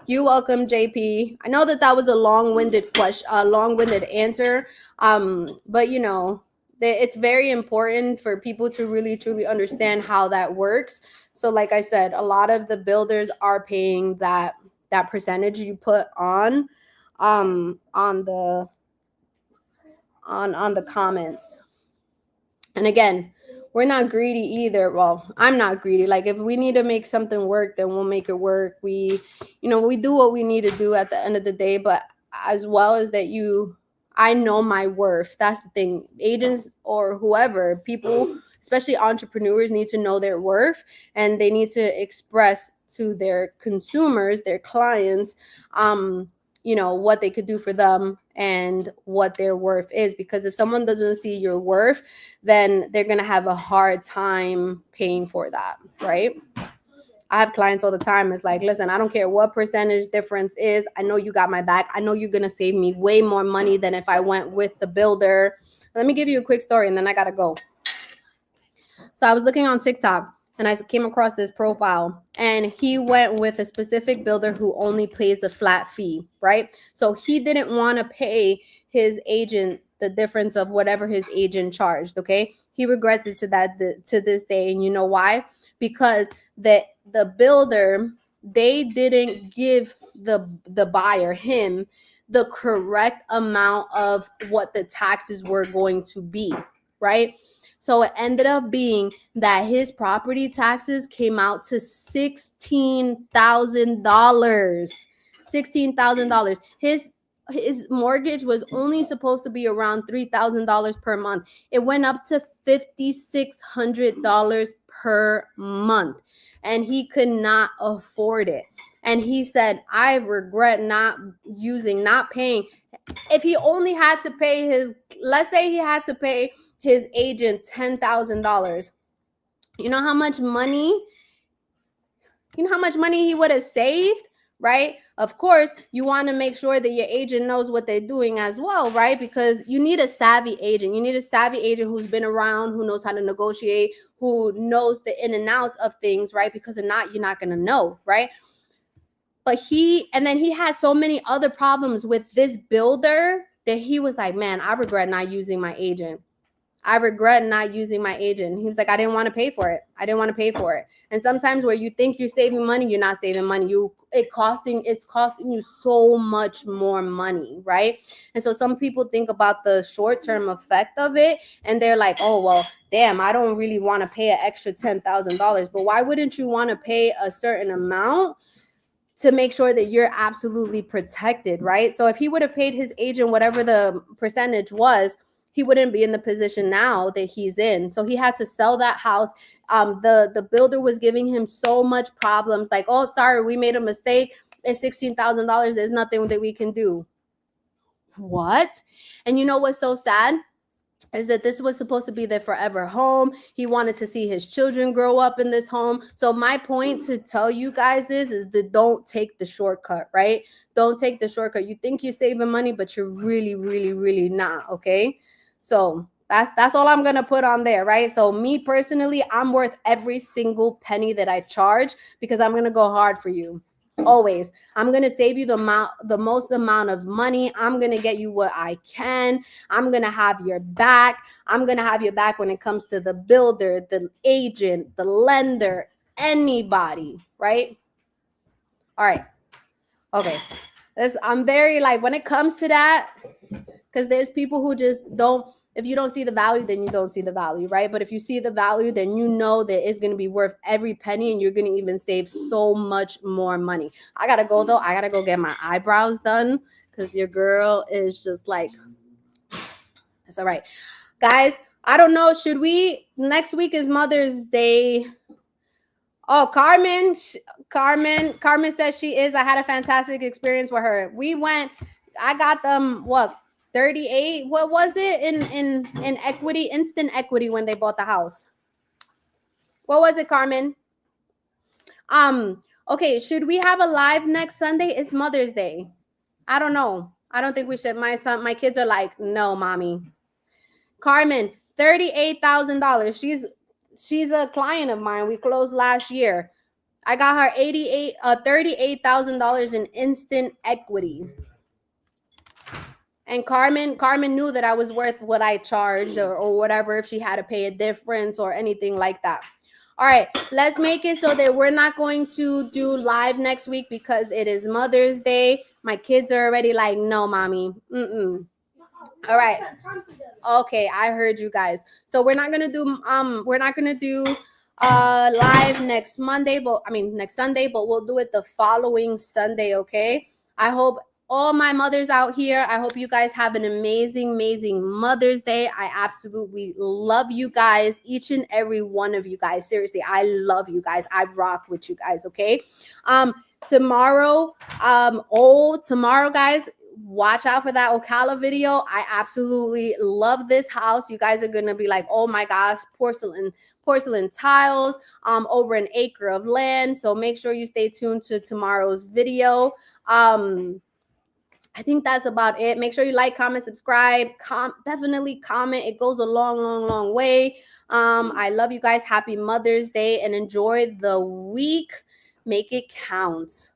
You're welcome, JP. I know that was a long-winded question, a long-winded answer. But you know, it's very important for people to really truly understand how that works. So like I said, a lot of the builders are paying that percentage you put on the comments. And again, we're not greedy either. Well, I'm not greedy. Like if we need to make something work, then we'll make it work. We do what we need to do at the end of the day, but as well as that, I know my worth. That's the thing. Agents or whoever, people, especially entrepreneurs, need to know their worth, and they need to express to their consumers, their clients, what they could do for them and what their worth is. Because if someone doesn't see your worth, then they're going to have a hard time paying for that, right? I have clients all the time. It's like, listen, I don't care what percentage difference is. I know you got my back. I know you're going to save me way more money than if I went with the builder. Let me give you a quick story and then I got to go. So I was looking on TikTok and I came across this profile, and he went with a specific builder who only pays a flat fee, right? So he didn't want to pay his agent the difference of whatever his agent charged, okay? He regrets it to this day. And you know why? Because the builder, they didn't give the buyer, him, the correct amount of what the taxes were going to be, right? So it ended up being that his property taxes came out to $16,000. $16,000. His mortgage was only supposed to be around $3,000 per month. It went up to $5,600 per month, and he could not afford it. And he said, "I regret not paying." If he only had to pay let's say he had to pay his agent $10,000. You know how much money he would have saved, right? Of course, you want to make sure that your agent knows what they're doing as well, right? Because you need a savvy agent. You need a savvy agent who's been around, who knows how to negotiate, who knows the in and outs of things, right? Because if not, you're not going to know, right? But then he had so many other problems with this builder that he was like, man, I regret not using my agent. I regret not using my agent. He was like, I didn't want to pay for it. I didn't want to pay for it. And sometimes where you think you're saving money, you're not saving money. It's costing you so much more money, right? And so some people think about the short-term effect of it, and they're like, oh, well, damn, I don't really want to pay an extra $10,000. But why wouldn't you want to pay a certain amount to make sure that you're absolutely protected, right? So if he would have paid his agent whatever the percentage was, he wouldn't be in the position now that he's in. So he had to sell that house. The builder was giving him so much problems, like, oh, sorry, we made a mistake. It's $16,000. There's nothing that we can do. What? And you know what's so sad? Is that this was supposed to be their forever home. He wanted to see his children grow up in this home. So my point to tell you guys is that don't take the shortcut, right? Don't take the shortcut. You think you're saving money, but you're really, really, really not, okay? So that's all I'm gonna put on there, right? So me personally, I'm worth every single penny that I charge because I'm gonna go hard for you. Always. I'm gonna save you the most amount of money. I'm gonna get you what I can. I'm gonna have your back. I'm gonna have your back when it comes to the builder, the agent, the lender, anybody, right? All right. Okay. I'm very like when it comes to that, because there's people who just don't. If you don't see the value, then you don't see the value, right? But if you see the value, then you know that it's going to be worth every penny and you're going to even save so much more money. I got to go though. I got to go get my eyebrows done because your girl is just like, it's all right. Guys, I don't know. Should we? Next week is Mother's Day. Oh, Carmen says she is. I had a fantastic experience with her. We went, I got them, what, 38? What was it in equity, instant equity when they bought the house? What was it, Carmen? Okay, should we have a live next Sunday? It's Mother's Day. I don't know. I don't think we should. My kids are like, no, mommy. Carmen, $38,000. She's a client of mine. We closed last year. I got her $38,000 in instant equity. And Carmen knew that I was worth what I charged or whatever, if she had to pay a difference or anything like that. All right, let's make it so that we're not going to do live next week because it is Mother's Day. My kids are already like, no, mommy. All right. Okay, I heard you guys. So we're not gonna do live next Sunday, but we'll do it the following Sunday, okay? I hope all my mothers out here, I hope you guys have an amazing, amazing Mother's Day. I absolutely love you guys, each and every one of you guys. Seriously, I love you guys. I rock with you guys, okay? Tomorrow, guys, watch out for that Ocala video. I absolutely love this house. You guys are gonna be like, oh my gosh, porcelain tiles, over an acre of land. So make sure you stay tuned to tomorrow's video. I think that's about it. Make sure you like, comment, subscribe. Definitely comment. It goes a long, long, long way. I love you guys. Happy Mother's Day and enjoy the week. Make it count.